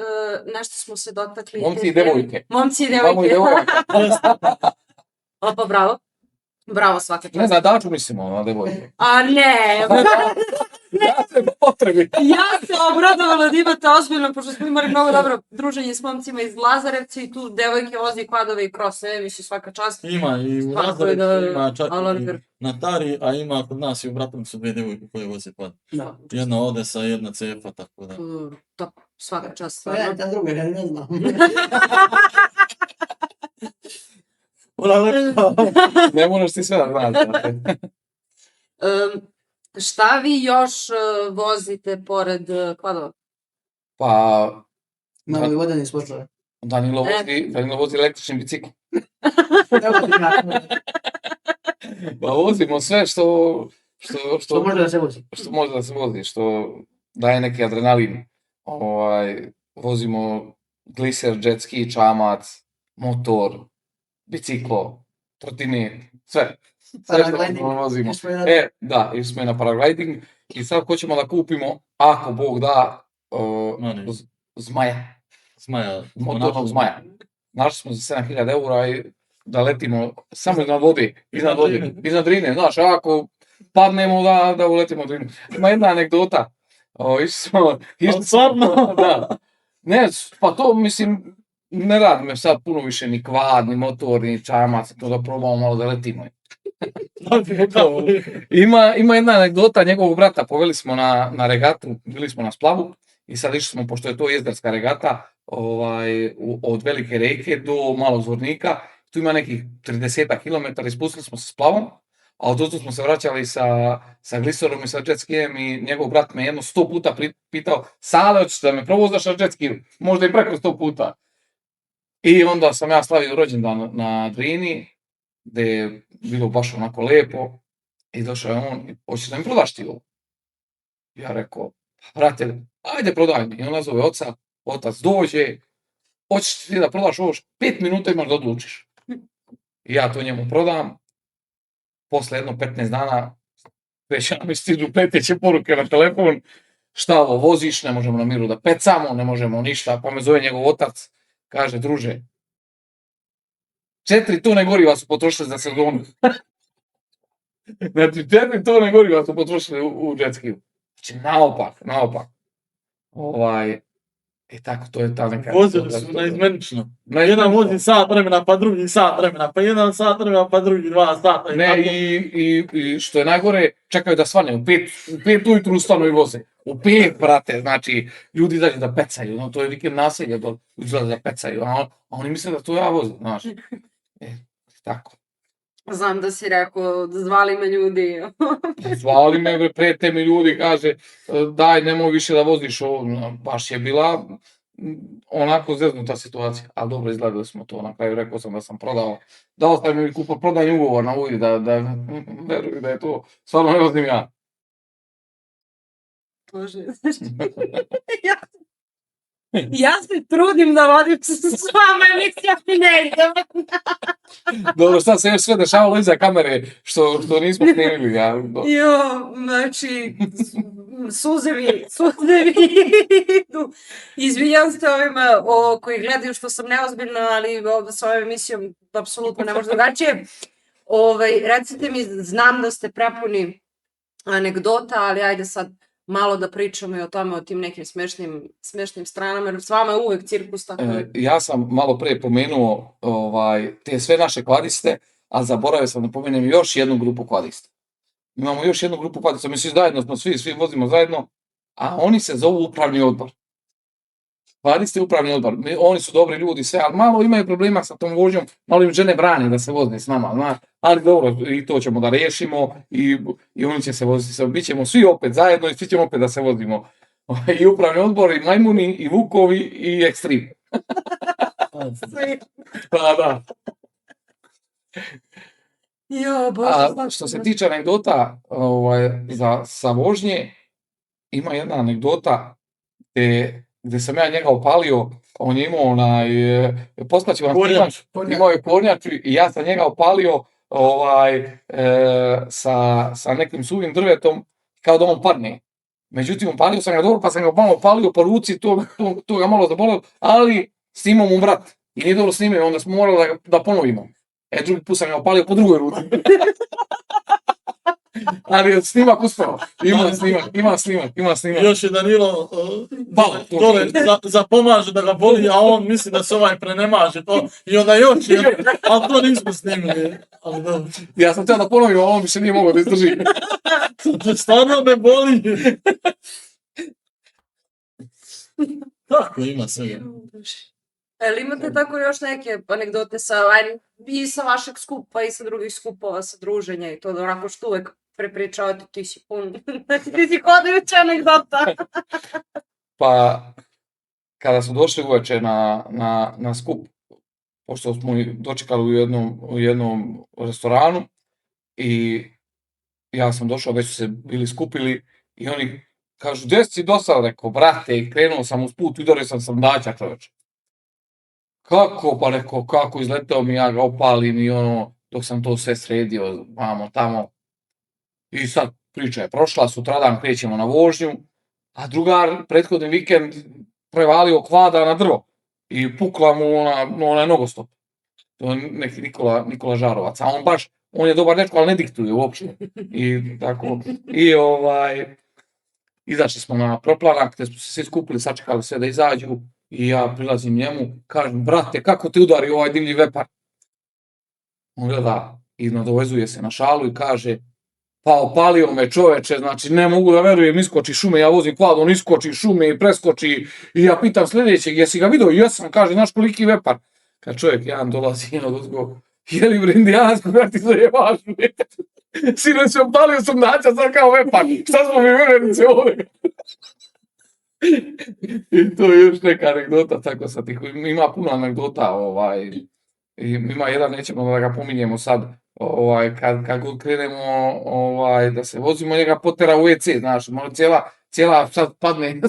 nešto smo se dotakli... Momci i devojke. Momci i devojke. Opa, bravo. Bravo, svaka čast. Ne znam, Daču mislimo, ono, devojke. A ne, Ja se po potrebi. ja se obradovala da imate ozbiljno, pošto smo imali mnogo dobro druženje s momcima iz Lazarevca i tu devojke vozi kvadove i krose, mislim svaka čast. Ima i u Svakako je Lazarevcu, ima čak Alan i Grr. na Tari, a ima kod nas i u Bratovcu 2 devojke koje voze kvad. Da. Jedna Odesa, jedna Cefa, tako da. Top, svaka čast, Pa ja stvarno. ta druga, ja ne znam. Ona lepa. Ne možeš ti sve da znaš. Šta vi još vozite pored kvadova? Pa, Malo i vodeni sportove. Danilo vozi električni bicikl. Evo ti na- Pa vozimo sve što Što može da se vozi. što može da se vozi, što daje neki adrenalin. Vozimo gliser, jet ski, čamac, motor, biciklo, trotinet, sve. Sve što Paragliding. vozimo. Još smo jedan- Da, išli smo i na paragliding i sad hoćemo da kupimo, ako Bog da, Mani. zmaja, Zmaja. motornog zmaja. Našli smo za 7.000 eura i da letimo samo iznad vode, iznad Drine, znaš, ako padnemo da uletimo u Drinu. Ima jedna anegdota, išli Stvarno? da. Ne, pa to mislim, ne radi me sad puno više ni kvad, ni motor, ni čamac, to da probamo malo da letimo. Ima jedna anegdota njegovog brata, poveli smo na regatu, bili smo na splavu i sad išli smo, pošto je to jezderska regata, od Velike reke do Malog Zvornika, tu ima nekih 30 km, ispustili smo se splavom, a odozdo smo se vraćali sa gliserom i sa jet skijem i njegov brat me jedno 100 puta pitao: Sale, hoćeš da me provozaš na jet skiju? Možda i preko 100 puta. I onda sam ja slavio rođendan na Drini, gde je bilo baš onako lepo, i došao je on: hoćeš da mi prodaš ti ovo? Ja rekao: brate, ajde prodaj mi. I on nazove oca, otac dođe: hoćeš ti da prodaš ovo, 5 minuta imaš da odlučiš. I ja to njemu prodam. Posle jedno 15 dana već nam stižu preteće poruke na telefon: šta ovo voziš, ne možemo na miru da pecamo, ne možemo ništa. Pa me zove njegov otac, kaže: druže, 4 tone goriva su potrošili za sezonu. Znači 4 tone goriva su potrošili u jet skiju. Znači naopak. I tako, to je ta neka... Vozili su naizmenično. Jedan vozi sat vremena, pa drugi sat vremena, pa jedan sat vremena, pa drugi 2 sata. Ne, i što je najgore, čekaju da svane, u 5 ujutru ustanu i voze. U 5, brate, znači, ljudi izađu da pecaju, no, to je vikend naselje, izgleda da pecaju, a oni misle da to ja vozim, znaš. Tako. Znam da si rekao, zvali me ljudi. Zvali me, bre, prete mi ljudi, kaže: daj, nemoj više da voziš ovo. Baš je bila onako zeznuta situacija, ali dobro, izgledali smo to. Na kraju rekao sam da sam prodao, dao sam mi kupoprodajni ugovor na uvid, da veruju da je to, stvarno ne vozim ja. Bože, znači, ja se trudim da vodim s vama emisija i ne idem. Dobro, sad se još sve dešavalo iza kamere, što nismo snimili. Jo, znači, suze mi idu. Izvinjam se ovima koji gledaju što sam neozbiljna, ali s ovom emisijom apsolutno ne može drugačije. Recite mi, znam da ste prepuni anegdota, ali ajde sad malo da pričamo i o tome, o tim nekim smešnim stranama, jer s vama je uvek cirkus, tako je. Ja sam malo pre pomenuo te sve naše kvadiste, a zaboravio sam da pomenem još jednu grupu kvadista. Imamo još jednu grupu kvadista, mi svi zajedno smo, svi vozimo zajedno, a oni se zovu upravni odbor. Kvadisti upravni odbor, oni su dobri ljudi, sve, ali malo imaju problema sa tom vožnjom, malo im žene brane da se voze s nama, znaš, ali dobro, i to ćemo da rešimo i oni će se voziti, bit ćemo svi opet zajedno i svi ćemo opet da se vozimo. I upravni odbor, i majmuni, i vukovi, i ekstrem. Pa da. Jo, Bože, A što se tiče anegdota sa vožnje, ima jedna anegdota gde sam ja njega opalio, on je imao poslaću vam snimak, imao je kornjaču i ja sam njega opalio sa nekim suvim drvetom kao da on padne. Međutim, opalio sam ga dobro, pa sam ga malo opalio po ruci, to ga malo zabolelo, ali snimao mu vrat i nije dobro snimio, onda smo morali da ponovimo. Drugi put sam ga opalio po drugoj ruci. Ali od snimak uspeo. Ima snimak. Još je Danilo Palo, to dole zapomaže da ga boli, a on misli da se ovaj prenemaže to i onda još, ali to nismo snimili. Ali dobro. Ja sam htio da ponovim, a on više nije mogao da izdrži. Stvarno me boli. Tako ima svega. Ali imate tako još neke anegdote i sa vašeg skupa i sa drugih skupova, sa druženja i to da onako što uvek prepričavate ti si pun, ti si hodajuća anegdota. Pa, kada smo došli uveče na skup, pošto smo dočekali u jednom restoranu i ja sam došao, već su se bili skupili i oni kažu, gdje si dosad? Rekao, brate, krenuo sam uz put, udario sam sandača, čoveče. Kako? Pa rekao, kako izletao mi, ja ga opalim i ono, dok sam to sve sredio, vamo, tamo. I sad priča je prošla, sutradan krećemo na vožnju, a drugar prethodni vikend prevalio kvadra na drvo i pukla mu onaj nogostop. To je neki Nikola Žarovac, a on je dobar dečko, ali ne diktuje uopšte. I tako, izašli smo na proplanak, gdje smo se svi skupili, sačekali sve da izađu i ja prilazim njemu, kažem, brate, kako ti udari ovaj divlji vepar? On gleda i nadovezuje se na šalu i kaže, pa opalio me čoveče, znači ne mogu da verujem, iskoči šume, ja vozim kvad, on iskoči šume i preskoči i ja pitam sljedećeg, jesi ga vidio? Jesam, kaže, znaš koliki vepar? Kad čovjek jedan dolazi i odozgo, je li u indijansku, kada ti zajebaš? Sinoć se opalio sam daća, sad kao vepar, šta smo mi verenice ovdje? I to je još neka anegdota, tako sad ima puno anegdota, ima jedan, nećemo da ga pominjemo sad, kad god krenemo da se vozimo, njega potera u WC, znaš, malo cijela sad spadne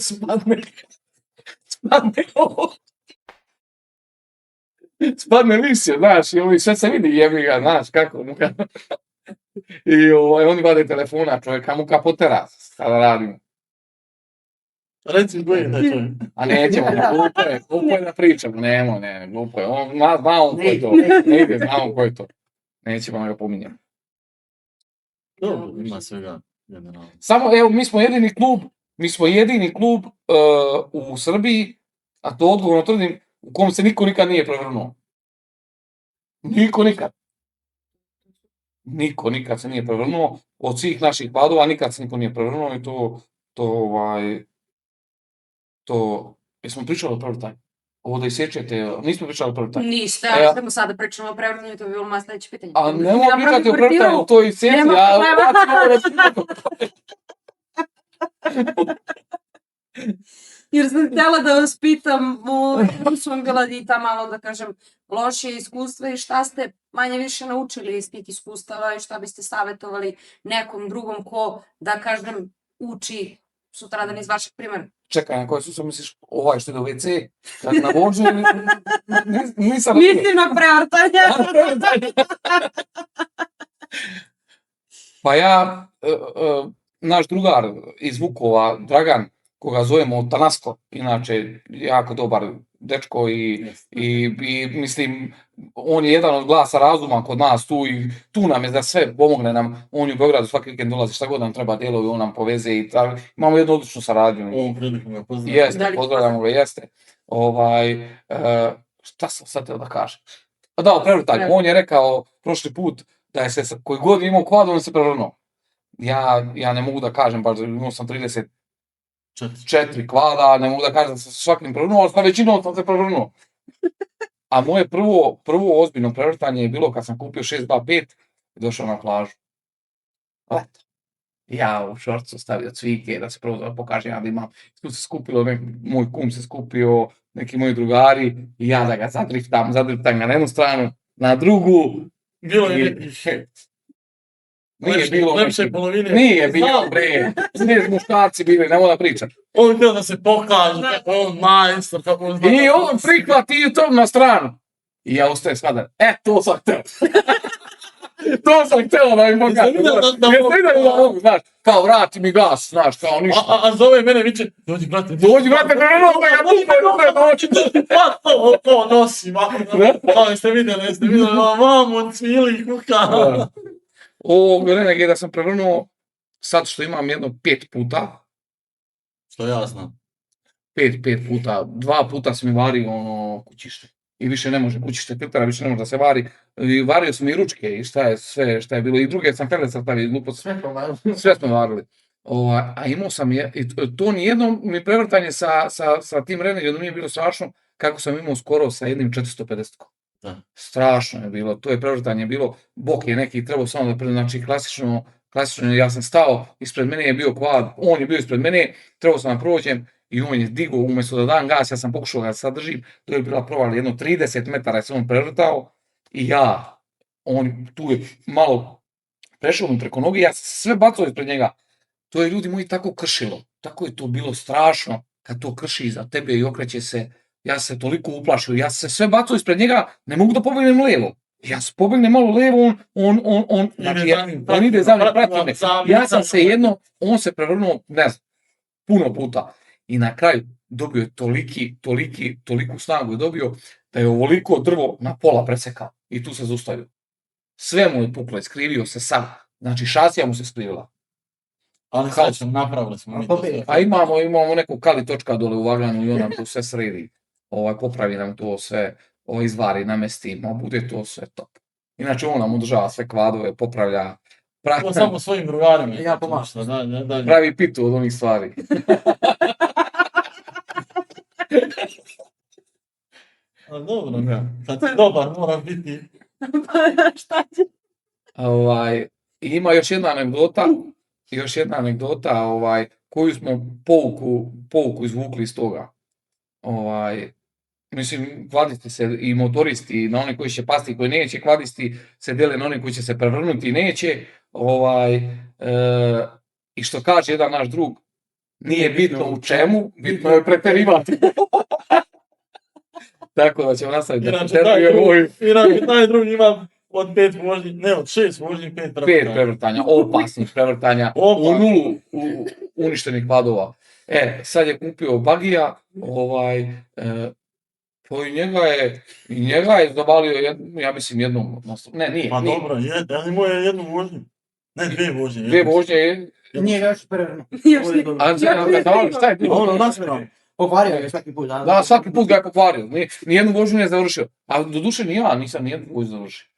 spadne lisje, znaš, i sve se vidi, jebi ga, znaš, kako muka. I oni vade telefona, čovjeka muka potera, sada radimo. Reci koji je da čovjek. A nećemo, glupo je da pričamo, glupo je, znamo ko je to, ne ide, znamo ko je to. Nećemo ga pominjati. Dobro, ima svega generalno. Samo, evo, mi smo jedini klub u Srbiji, a to odgovorno tvrdim, u kom se niko nikad nije prevrnuo. Niko nikad. Niko nikad se nije prevrnuo, od svih naših padova nikad se niko nije prevrnuo i jesmo pričali o prevrtanju? Ovo da isječete, nismo pričali o prevrtanju. Niste, samo sada pričamo o prevrtanju, to bi bilo moje sljedeće pitanje. A ne mogu pričati o prevrtanju, to je isjeci, ja Jer sam htjela da vas pitam, sam bila i ta malo, da kažem, lošije iskustva i šta ste manje više naučili iz tih iskustava i šta biste savjetovali nekom drugom ko, da kažem, uči sutradan iz vašeg primjera. Čekaj, na koje su misliš, ovaj što ide u WC, kad na vožnju, nisam... Mislim na prevrtanje. Pa naš drugar iz Vukova, Dragan, koga zovemo Tanasko, inače jako dobar dečko i mislim, on je jedan od glasa razuma kod nas tu nam je da sve pomogne nam, on je u Beogradu svaki vikend dolazi, šta god nam treba dijelovi, on nam poveze i tako, imamo jednu odličnu saradnju. Ovom prilikom ga pozdravljamo. Jeste, pozdravljamo ga, jeste. Šta sam sad teo da kažem? Da, o prevrtanju, on je rekao prošli put da je se koji god imao kvad, on se prevrnuo. Ja ne mogu da kažem, baš imao sam 34 kvada, ne mogu da kažem da sam se svakim prevrnuo, ali sa većinom sam se prevrnuo. A moje prvo ozbiljno prevrtanje je bilo kad sam kupio 625 i došao na plažu. Leto. Ja u šorcu stavio cvike da se prvo pokažem ja da imam. Tu se skupilo, moj kum se skupio, neki moji drugari i ja da ga zadriftam ga na jednu stranu, na drugu. Bilo je nekih... Lepše polovine. Nije bilo, bre. Nije muškarci bili, nemoj da pričam. On htio da se pokaže, kako je on majstor, kako on zna... I on prihvati to na stranu. I ja ustajem svadan, to sam htio. To sam htjela da mi pokažem. Jeste vidjeli da- Jeste vidjeli da mogu, znaš, kao vrati mi gas, znaš, kao ništa. A zove mene, viče, dođi brate, Dođi, brate, da ga pukne, dođi. pa to nosi, jeste vidjeli, mamo, cvili, kuka. Ovog Renegada sam prevrnuo, sad što imam jedno 5 puta, Što ja znam. 5 puta, 2 puta sam mi vario ono kućište. I više ne može, kućište filtera više ne može da se vari. I vario sam i ručke i šta je bilo. I druge sam pelec stavio, glupost. Sve smo varili. A imao sam, to nijedno mi prevrtanje sa tim Renegadom nije bilo strašno, kako sam imao skoro sa jednim 450. Da. Strašno je bilo, to je prevrtanje bilo, bok je neki trebao samo da znači klasično, ja sam stao, ispred mene je bio kvad, on je bio ispred mene, trebao sam da prođem i on je digao, umjesto da dam gas, ja sam pokušao ga sadržim, to je bila provala jedno 30 metara se on prevrtao i on tu je malo prešao mi preko noge, ja sam sve bacao ispred njega. To je, ljudi moji, tako kršilo, tako je to bilo strašno, kad to krši iza tebe i okreće se, ja se toliko uplašio, ja se sve bacao ispred njega, ne mogu da pobegnem levo. Ja se pobegnem malo levo, on ide za mnom, prati me. Ja sam se on se prevrnuo, ne znam, puno puta. I na kraju dobio je toliku snagu je dobio, da je ovoliko drvo na pola presekao. I tu se zaustavio. Sve mu je puklo, skrivio se sam. Znači, šasija mu se skrivila. Ali srećom, napravili smo mi to sve. A imamo neku kali točka dole u Vaganu i on nam to sve sredi. Popravi nam to sve, izvari, namesti, bude to sve top. Inače, on nam održava sve kvadove, popravlja, To samo svojim drugarima. Ja pomažem. pravi pitu od onih stvari. A dobro, kad si dobar, moraš biti. Šta će? I ima još jedna anegdota, koju smo pouku izvukli iz toga. Mislim, kvadisti se i motoristi, na one koji će pasti i koji neće, kvadisti se dele na one koji će se prevrnuti i neće. I što kaže jedan naš drug, nije bitno u čemu, bitno je preterivati. Tako da ćemo nastaviti da preterujemo. Inače, taj drugi ima od 5 vožnji, ne od 6 vožnji, 5 prevrtanja. 5 prevrtanja, opasnih prevrtanja, u nulu uništenih kvadova. Sad je kupio bagija, i njega je zabalio, ja mislim, jednom, ne, nije. Pa dobro, ali imao je jednu vožnju. Ne, 2 vožnje. 2 vožnje je... Nije ga još prevrnuo. Šta je bilo? Ono nasmjerao. Pokvario ga svaki put. Da, svaki put ga je pokvario. Nijednu vožnju nije završio. A doduše ni ja nisam nijednu vožnju završio.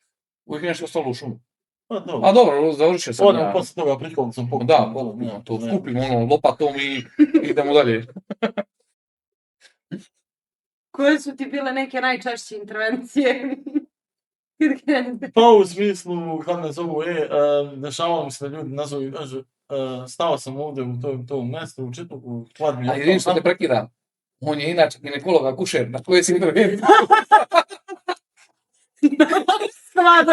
Uvijek je nešto ostalo u šumu. A dobro, završio sam ja. Posle toga prihod sam pokušao. Da, to skupimo lopatom i idemo dalje. Koje su ti bile neke najčešće intervencije? Pa u smislu, kad me zovu, dešavalo mi se da ljudi nazovu i kažu, stao sam ovdje u tom mjestu, u Čitluku, kvad mi je... A jedin što te prekidam, on je inače ginekolog akušer, na koje si intervencija? Stvarno.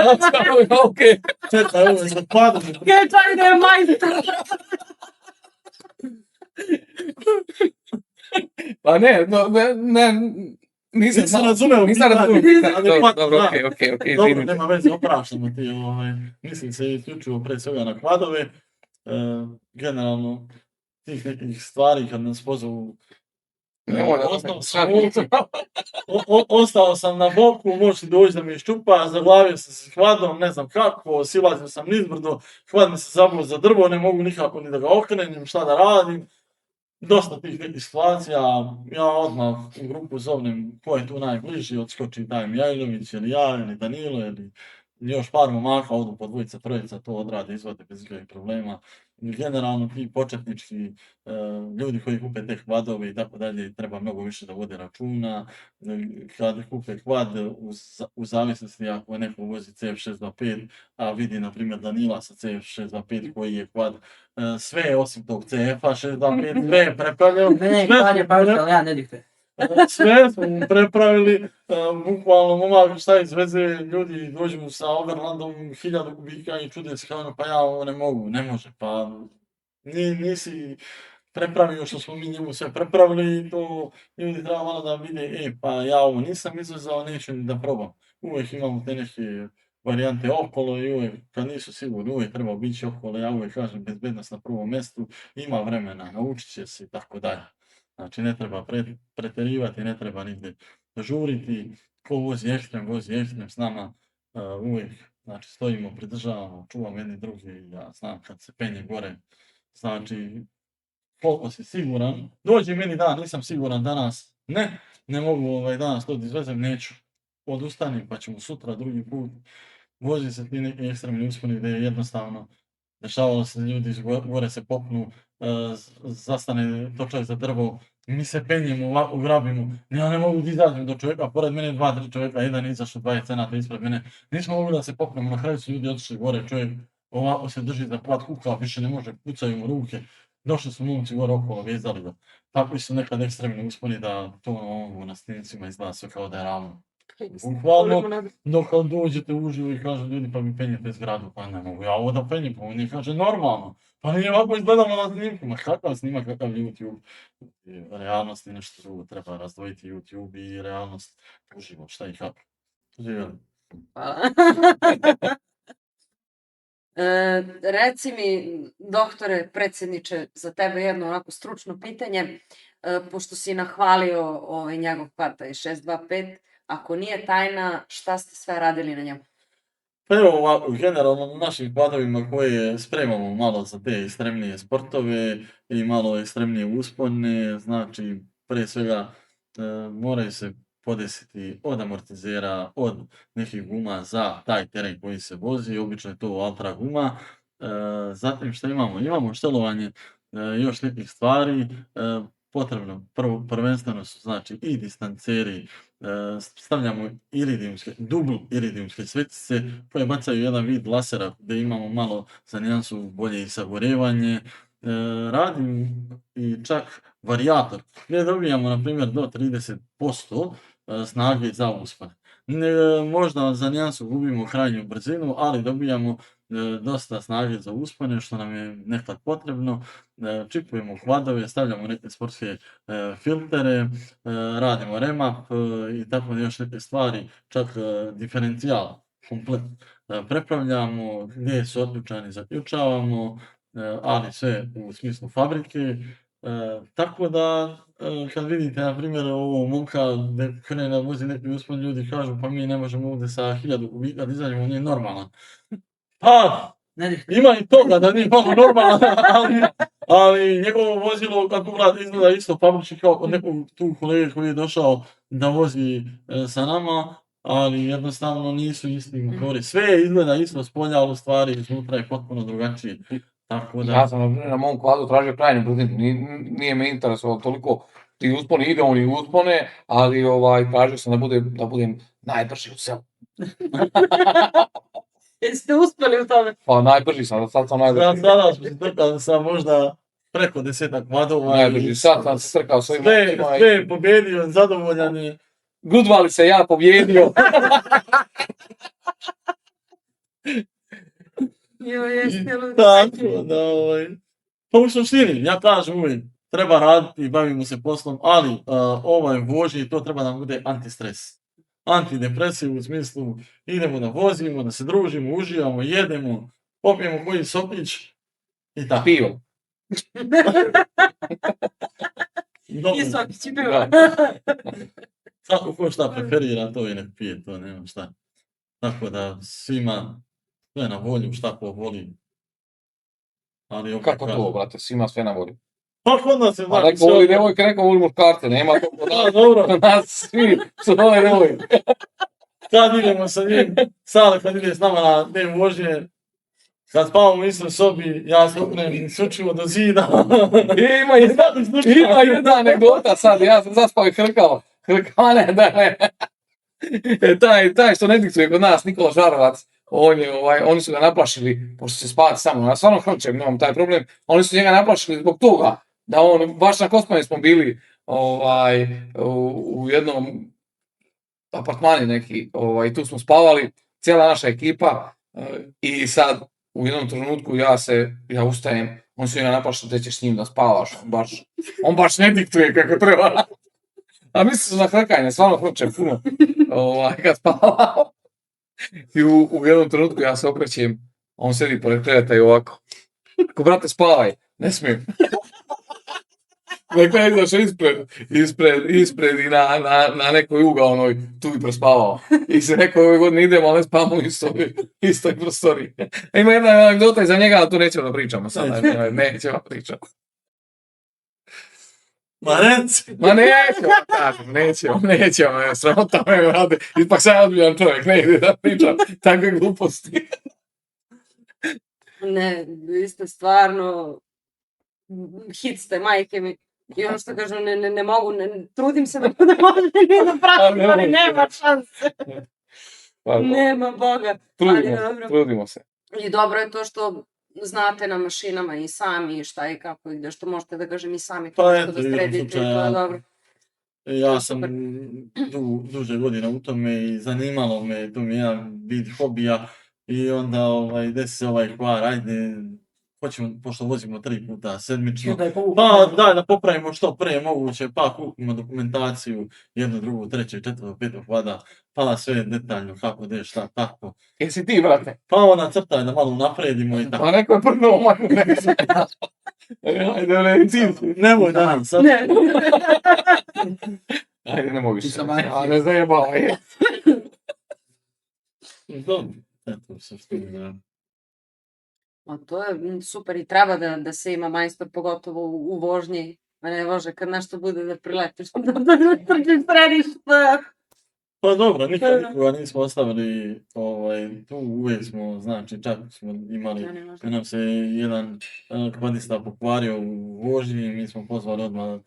Okej. Čekaj, ovo je za kvadom. Kaj da je majstor? Pa ne, nisam razumeo. Dobro, okej. Dobro, nema veze, opraštamo ti, mislim se isključivo pre svega na kvadove, generalno tih nekih stvari kad nas pozovu. Ostao sam na boku, možeš doći da mi iščupa, zaglavio sam se s kvadom, ne znam kako, silazio sam nizbrdo, kvad mi se zabuo za drvo, ne mogu nikako ni da ga okrenem, šta da radim. Dosta tih nekih situacija, ja odmah u grupu zovnem ko je tu najbliži, odskoči Daj Mijajlović ili ja, ili Danilo, ili još par momaka, odu po dvojica, trojica, to odrade, izvade bez ikakvih problema. Generalno ti početnički ljudi koji kupe te kvadove i tako dalje, treba mnogo više da vode računa. Kad kupe kvad, u zavisnosti ako neko vozi CF625, a vidi na primjer Danila sa CF625 koji je kvad sve osim tog CF-a 625, sve je prepravljeno. Ne, kvad je paviš, ali ja ne dihte. Sve smo mu prepravili, bukvalno momak šta izveze, ljudi dođu sa Overlandom 1000 kubika i čude se kao, pa ja ovo ne mogu, ne može, pa nisi prepravio što smo mi njemu sve prepravili i to ljudi treba malo da vide, pa ja ovo nisam izvezao, neću ni da probam. Uvijek imamo te neke varijante okolo i uvijek, kad nisu sigurni, uvijek treba obići okolo. Ja uvijek kažem, bezbednost na prvom mjestu, ima vremena, naučit će se i tako dalje. Znači, ne treba pretjerivati, ne treba nigdje žuriti. Ko vozi ekstrem s nama, uvijek, znači, stojimo, pridržavamo, čuvamo jedni drugi. Ja znam kad se penje gore, znači, koliko si siguran, dođe meni dan, nisam siguran danas, ne mogu danas to da izvezem, neću, odustanim pa ćemo sutra, drugi put. Vozi se ti neki ekstremni usponi gdje je jednostavno, dešavalo se ljudi iz gore se popnu, zastane točak za drvo, mi se penjemo, ugrabimo, ja ne mogu da izađem do čovjeka, pored mene 2-3 čovjeka, jedan izašao 20 centata ispred mene, nismo mogli da se popnemo, na kraju su ljudi otišli gore, čovjek ovako se drži za plat kuka, više ne može, pucaju mu ruke. Došli su momci gore okolo, vezali ga. Takvi su nekad ekstremni usponi da to na snimcima izgleda sve kao da je ravno. Bukvalno, dok dođete uživo i kažu ljudi pa mi penjete zgradu, pa ne mogu ja ovo da penjem, pa on je kaže normalno. Pa nije ovako izgledamo na snimku, ma kakav snimak, kakav YouTube. Realnost je nešto drugo, treba razdvojiti YouTube i realnost uživo, šta i kako. Živjeli. Hvala. Reci mi, doktore, predsjedniče, za tebe jedno onako stručno pitanje, pošto si nahvalio njegov kvart 625, ako nije tajna, šta ste sve radili na njemu? Pa evo ovako, generalno na našim kvadovima koje spremamo malo za te ekstremnije sportove i malo ekstremnije uspone, znači prije svega moraju se podesiti od amortizera, od nekih guma za taj teren koji se vozi, obično je to Altra guma. Zatim što imamo? Imamo štelovanje još nekih stvari, potrebno prvenstveno su znači i distanceri, stavljamo dubl iridijumske svetice koje bacaju jedan vid lasera gdje imamo malo za nijansu bolje i sagorevanje. Radim i čak varijator gdje dobijamo na primjer do 30% snage za uspon. Možda za nijansu gubimo krajnju brzinu, ali dobijamo dosta snage za uspone što nam je nekad potrebno. Čipujemo kvadove, stavljamo neke sportske filtere, radimo remap i tako još neke stvari, čak diferencijal komplet prepravljamo, gdje su otključani zaključavamo, ali sve u smislu fabrike. Tako da, kad vidite, na primjer, ovo momka gdje krene da vozi neki uspon, ljudi kažu pa mi ne možemo ovdje sa 1000 kubika da izađemo, on je normalan. Pa, ima i toga da nije malo normalan, ali njegovo vozilo kad pogledate izgleda isto fabrički kao kod nekog tu kolege koji je došao da vozi sa nama, ali jednostavno nisu isti motori. Sve izgleda isto s polja, ali u stvari iznutra je potpuno drugačije. Tako da... Ja sam na mom kvadu tražio krajnju brzinu, nije me interesovalo toliko ti usponi, ide oni uspone, ali tražio sam da budem najbrži u selu. Jeste uspjeli u tome? Pa najbrži sam, sad sam najbrži. Sada smo se trkali sa možda preko 10 kvadova. Najbrži, sad sam se trkao svojim momcima. Sve je pobjedio, zadovoljan je. Gudvali se ja pobjedio. Tako da, pa u suštini, ja kažem uvijek, treba raditi, bavimo se poslom, ali vožnje, to treba nam bude antistres. Antidepresiv u smislu, idemo da vozimo, da se družimo, uživamo, jedemo, popijemo koji sopić i tako. Pivo. I sopić i pivo. Svako ko šta preferira, to i nek pije, to nema šta. Tako da svima sve na volju, šta ko voli. Kako to, brate, svima sve na volju? Pa kod nas je znači... Neko voli devojke, neko voli muškarce, nema to kod nas. Dobro. Nas svi su ove devojke. Kad idemo sa njim, Sale kad ide s nama na dnev vožnje, kad spavamo u istoj sobi, ja se okrenem isključivo do zida. Ima jedna anegdota sad, ja sam zaspao i hrkao. Hrkane, da ne. Taj što ne diktuje kod nas, Nikola Žarovac, oni su ga naplašili, pošto se spavati samo, ja stvarno hrčem, nemam taj problem, oni su njega naplašili zbog toga, da baš na Kosmani smo bili u jednom apartmani neki, tu smo spavali, cijela naša ekipa, i sad u jednom trenutku ja ustajem, oni su njega naplašili da ćeš s njim da spavaš, on baš ne diktuje kako treba. A misli su na hrkanje, stvarno hrčem puno, kad spavao. I u jednom trenutku ja se okrećem, on sedi pored kreveta i ovako. Ko, brate, spavaj. Ne smijem. Dakle, ja izašao ispred i na nekoj ugaonoj tu bi prespavao. I se rekao, ove godine idemo, ali ne spavamo u istoj prostoriji. Ima jedna anegdota iza njega, ali tu nećemo da pričamo sada. Nećemo pričati. Ma reci! Ma nećemo, kažem, nećemo, sramota me rade. Ipak sam odbijan čovjek, ne ide da pričam takve gluposti. Ne, vi ste stvarno hit ste, majke mi. I ono što kažu, ne mogu, trudim se da budem ozbiljni da pratim, ali nema šanse. Nema Boga. Trudimo se. I dobro je to što znate na mašinama i sami šta i kako ide, što možete da kažem i sami to Pa nešto eto, da igrom sredite i to je slučaja, dobro. Ja sam duže godine u tome i zanimalo me, to mi je jedan vid hobija i onda desi se ovaj kvar, ajde, hoćemo, pošto vozimo 3 puta sedmično, pa da popravimo što pre moguće, pa kupimo dokumentaciju, 1, 2, 3, 4, 5 vada, pa sve detaljno kako, gde, šta, tako. Jesi ti, brate? Pa ona crtaj da malo napredimo i tako. Pa neko je prvo manu nekako. Ajde, ne, ti. Nemoj da nam sad. Ne. Ajde, ne mogu Ti se. sam majke. A ne zajebavaj. Dobro, eto, suština. A to je super i treba da se ima majstor, pogotovo u vožnji. A ne može kad nešto bude da priletiš, da trčiš središta. Pa dobro, nikad nikoga nismo ostavili, tu uvijek smo, znači čak smo imali, kad nam se jedan kvadista pokvario u vožnji, mi smo pozvali odmah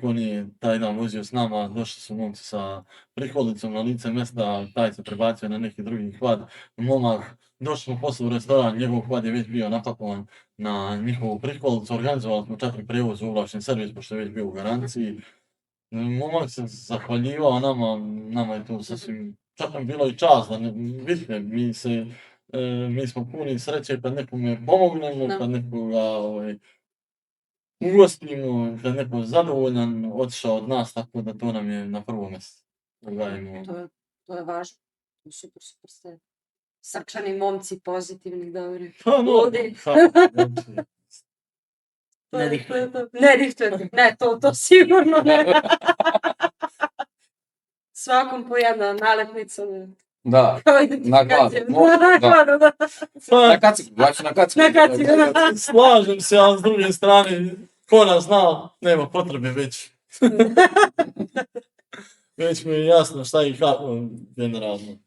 ko nije taj dan vozio s nama, došli su momci sa prikolicom na lice mjesta, taj se prebacio na neki drugi kvad, momak, došli smo posle u restoran, njegov kvad je već bio napakovan na njihovu prikolicu, organizovali smo čak i prevoz u uvlačni servis, pošto je već bio u garanciji. Momak se zahvaljivao nama je to sasvim, čak nam bilo i čast da vidite, mi smo puni sreće kad nekome pomognemo, kad nekoga ugostimo, kad neko je zadovoljan, otišao od nas, tako da to nam je na prvo mjesto. To je važno. Super ste. Srčani momci, pozitivni, dobri. Pa no, Ludi. Ne dihtuje. Ne dihtuje. Ne, to sigurno ne. Svakom po jedna nalepnica. Da, Kao na identifikacija. kladu. Da. Na kaciku, znači na kaciku. Na kaciku, da. Slažem se, ali s druge strane, ko nas zna, nema potrebe već. Već mi je jasno šta i kako, generalno.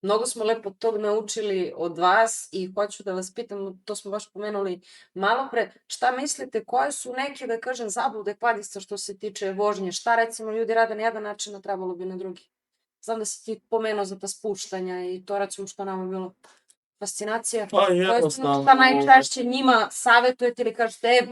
Mnogo smo lepo tog naučili od vas i hoću da vas pitam, to smo baš pomenuli malo pre, šta mislite, koje su neke, da kažem, zablude kvadista što se tiče vožnje? Šta recimo ljudi rade na jedan način, a trebalo bi na drugi? Znam da si ti pomenuo za ta spuštanja i to recimo što nama je bilo fascinacija. Pa jednostavno. Šta najčešće njima savjetujete ili kažete,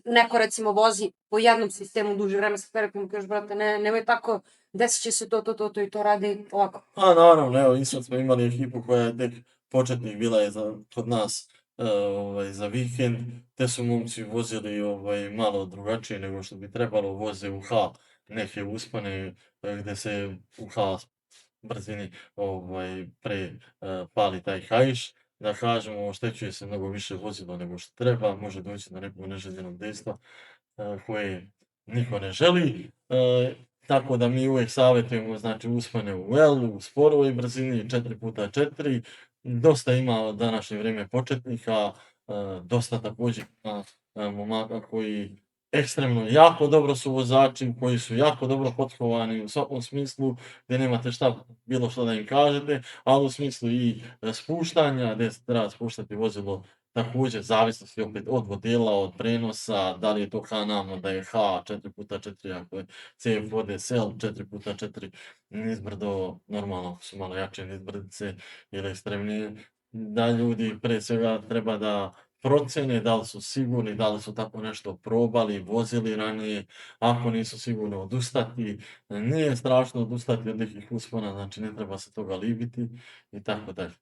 neko recimo vozi po jednom sistemu duže vremenskog perioda, mu kažeš, brate, nemoj tako, desit će se to i to radi ovako. Pa naravno, evo, i sad smo imali ekipu koja je tek početnik, bila je kod nas za vikend, te su momci vozili malo drugačije nego što bi trebalo, voze u H, neke uspone gde se u H brzini pali taj hajš, da kažemo, oštećuje se mnogo više vozilo nego što treba, može doći do nekog neželjenog dejstva koje niko ne želi. Tako da mi uvijek savjetujemo, znači, uspone u L, u sporovoj brzini, 4x4. Dosta ima u današnje vrijeme početnika, dosta također momaka koji ekstremno jako dobro su vozači, koji su jako dobro potkovani u svakom smislu, gdje nemate bilo što da im kažete, ali u smislu i spuštanja, gdje se treba spuštati vozilo, također zavisnosti opet od modela, od prenosa, da li je to H namo, da je H 4x4, ako je CF vode SL 4x4, nizbrdo, normalno ako su malo jače nizbrdice ili ekstremnije, da ljudi pre svega treba da procene da li su sigurni, da li su tako nešto probali, vozili ranije, ako nisu sigurni odustati, nije strašno odustati od nekih uspona, znači ne treba se toga libiti i tako dalje.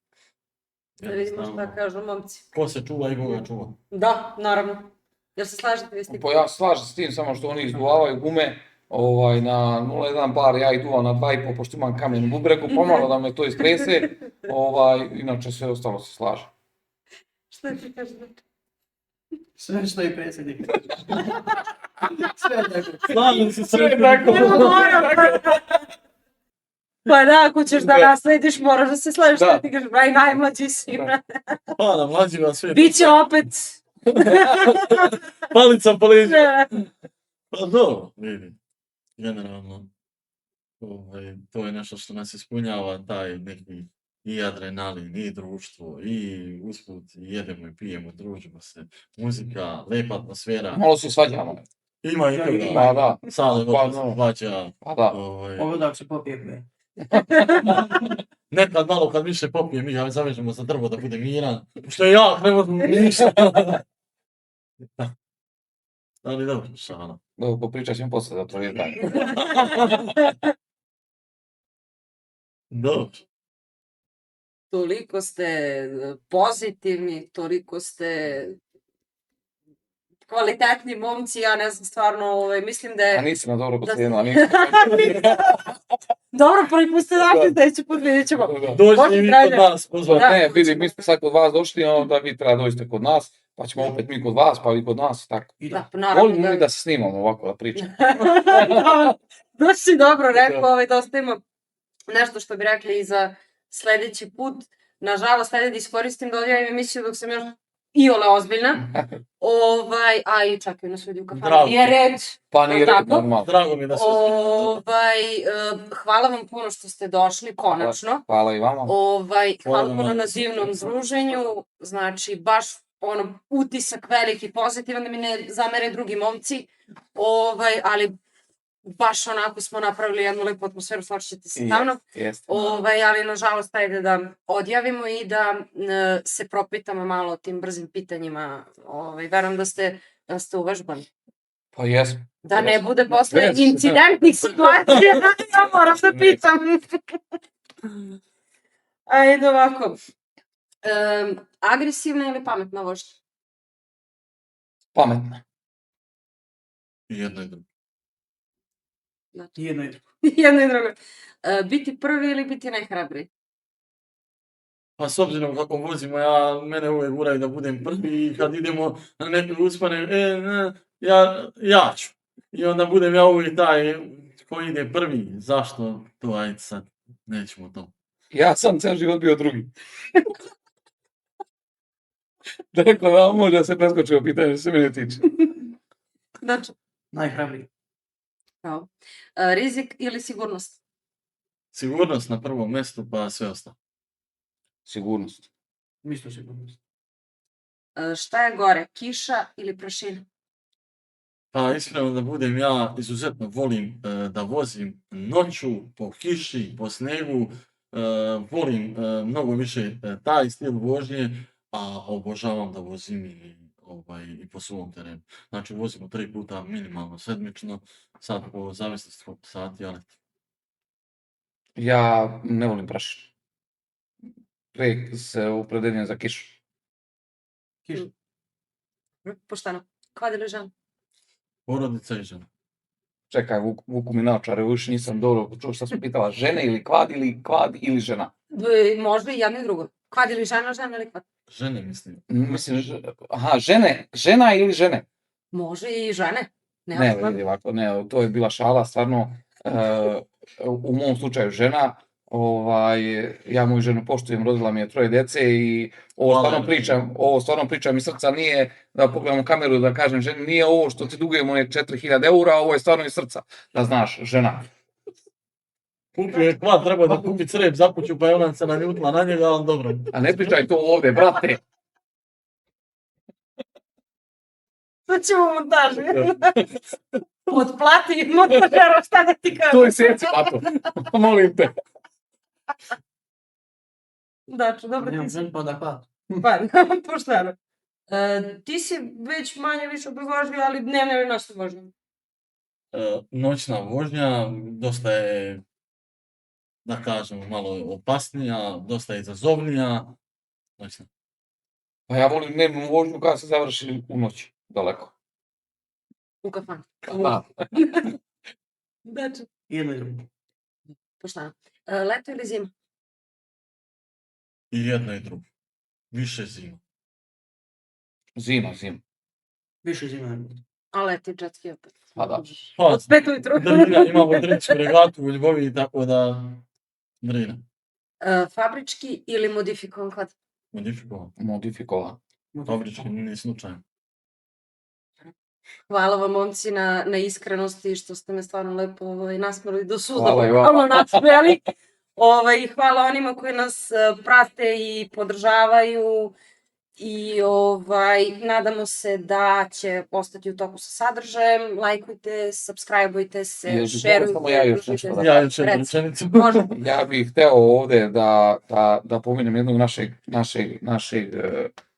Da vidimo šta kažu momci. Ko se čuva i Boga čuva. Da, naravno. Jel se slažete vi s tim? Pa ja slažem s tim, samo što oni izduvavaju gume na 0,1 bar, ja ih duvam na 2,5, pošto imam kamen u bubregu, pomalo da me to istrese, Inače sve ostalo se slaže. Šta ti kažeš? Sve što je predsjednik. Sve je tako. Slažem se Sve je sve tako. Pa da, ako ćeš da Da. naslediš, moraš da se slažeš Da. šta ti kažeš, aj najmlađi si. Da. Hvala, mlađima sve. Biće opet. Palica po leđu. Pa dobro, vidi. Generalno, to je nešto što nas ispunjava, taj neki i adrenalin, i društvo, i usput jedemo i pijemo, družimo se, muzika, lepa atmosfera. Malo se svađamo. Ima i toga. Pa da, Sale Pa može da. se svađa. pa da. Ovo da se popije kve. Nekad malo kad više popije, mi ga zavežemo za drvo da bude miran. Što je jak, ne možemo ništa. Ali dobro, šala. Dobro, popričat ćemo posle za to vježbanje. Dobro. Toliko ste pozitivni, toliko ste kvalitetni momci, ja ne znam stvarno, mislim da A je... nisi na dobro Da posljedno, a ste- nisi. Dobro, prvi put ste došli, sledeći put vidjet ćemo. Dođi Može i vi dalje. kod nas pozvati. Da. Ne, vidi, mi smo sad kod vas došli, onda vi treba dođete kod nas, pa ćemo opet mi kod vas, pa vi kod nas, tako. I Da, da. pa naravno Volimo mi da se snimamo ovako, da pričamo. Doći si dobro rekao, Da. da ostavimo nešto što bi rekli i za sledeći put. Nažalost, ajde da iskoristim da odjavim emisiju dok sam još iole ozbiljna. A i čekaju nas ljudi u kafanu. Bravo. Nije red. Pa nije Tako? red, normalno. Drago mi je da se... Hvala vam puno što ste došli, konačno. Hvala i vama. Hvala vam. puno na divnom druženju. Znači, baš utisak veliki, pozitivan, da mi ne zamere drugi momci. Ali baš onako smo napravili jednu lepu atmosferu, složićete se sa mnom. Jeste. Ali nažalost, ajde da odjavimo i da se propitamo malo o tim brzim pitanjima. Verujem da ste uvežbani. Pa jesmo. Da ne Jesmo. bude posle Jesmo. incidentnih situacija, ja moram da pitam. Ajde ovako. Agresivna ili pametna vožnja? Pametno. I jedno i drugo. I jedno i drugo. Jedno i drugo. Biti prvi ili biti najhrabriji? Pa s obzirom kako vozimo, mene uvijek guraju da budem prvi i kad idemo na neke uspane, ja ću. I onda budem ja uvijek taj koji ide prvi. Zašto to, ajde sad, nećemo to. Ja sam ceo život bio drugi. Rekao da može da se preskočimo pitanje što se mene tiče. Znači, Najhrabriji. pravo. Rizik ili sigurnost? Sigurnost na prvom mjestu, pa sve ostalo. Sigurnost. Isto sigurnost. Šta je gore, kiša ili prašina? Pa iskreno da budem, ja izuzetno volim da vozim noću, po kiši, po snegu, volim mnogo više taj stil vožnje, a obožavam da vozim i po svom terenu. Znači vozimo 3 puta minimalno sedmično, sad po zavisnosti koliko sati, ali Ja ne volim prašinu. Prije se opredeljujem za kišu. Kiša. Pošteno. Kvad ili žena? porodica i žena. Čekaj, vuku mi naočare, još nisam dobro čuo šta sam pitala, žene ili kvad ili žena? Možda i jedno i drugo. Kvad ili žena, žena ili kvad? Žene mislim. Mislim, žene, žena ili žene? Može i žene. Ne, vidi ovako, ne, to je bila šala, stvarno, u mom slučaju žena, ja moju ženu poštujem, rodila mi je 3 dece i ovo stvarno pričam iz srca, nije da pogledam u kameru da kažem ženi, nije ovo što ti dugujemo je 4.000 eura, ovo je stvarno iz srca, da znaš, žena. Kupio je kvad, trebao da kupi crep za kuću, pa je ona se naljutila na njega, ali dobro. A ne pričaj to ovdje, brate. To ćemo montaži. Otplati montažera, šta da ti kažem. To je seci, pato. Molim te. Daču, dobro ti Nemam si. žen pa da kvad. Pa, pošteno. Ti si već manje više obrazložio, ali dnevno ili noćna vožnja? Noćna vožnja dosta je, da kažemo, malo opasnija, dosta je izazovnija. Noćna. Pa ja volim dnevnu vožnju kada se završi u noći, daleko. U kafanu. Da. Daču, Jedno i drugo. pošteno. Leto ili zima? I jedno i drugo. Više zima. Zima. Više zima. A leti džetski opet. Pa da. Pa, Od 5 ujutru. Drina, imamo treću regatu u Ljubovi, tako da Drina. Fabrički ili modifikovan klad? Modifikovan. Modifikovan. Fabrički ni slučajno. Hvala vam, momci, na iskrenosti, što ste me stvarno lepo nasmeli do suza. Hvala i vama. bukvalno nasmejali. Hvala onima koji nas prate i podržavaju i nadamo se da će ostati u toku sa sadržajem. Lajkujte, subscribeujte se, Jesi šerujte, samo ja još družite nešto se. da Ja još jednu Reci. rečenicu. Može. Ja bih hteo ovde da pomenem jednog našeg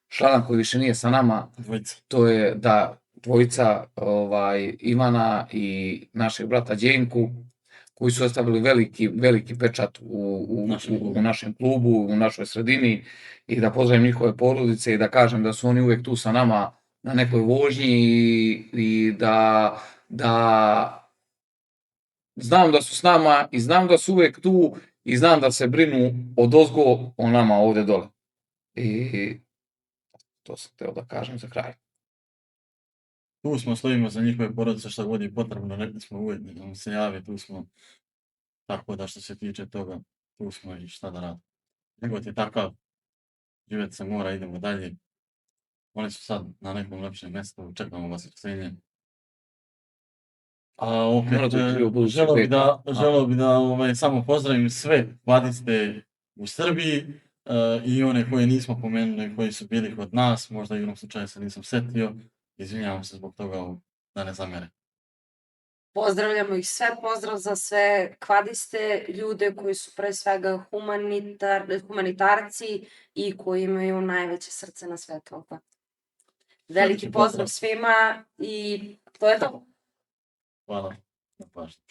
člana koji više nije sa nama, Dvojica. to je da dvojica Ivana i našeg brata Đenku, koji su ostavili veliki pečat u našem klubu, u našoj sredini, i da pozdravim njihove porodice i da kažem da su oni uvek tu sa nama na nekoj vožnji i da znam da su s nama i znam da su uvek tu i znam da se brinu odozgo o nama ovde dole. I to sam hteo da kažem za kraj. Tu smo, stojimo za njihove porodice, šta god je potrebno, rekli smo uvijek, da nam se javi, tu smo. Tako da što se tiče toga, tu smo i šta da radimo. Život je takav, živjet se mora, idemo dalje. Oni su sad na nekom lepšem mjestu, čekamo vaskrsenje. A opet, želeo bi da samo pozdravim sve kvadiste u Srbiji i one koje nismo pomenuli, koji su bili kod nas, možda igrom slučaja se nisam setio, izvinjavam se zbog toga da ne zamere. Pozdravljamo ih sve, pozdrav za sve kvadiste, ljude koji su pre svega humanitarci i koji imaju najveće srce na svetu. Veliki pozdrav svima i to je to. Hvala na pažnji.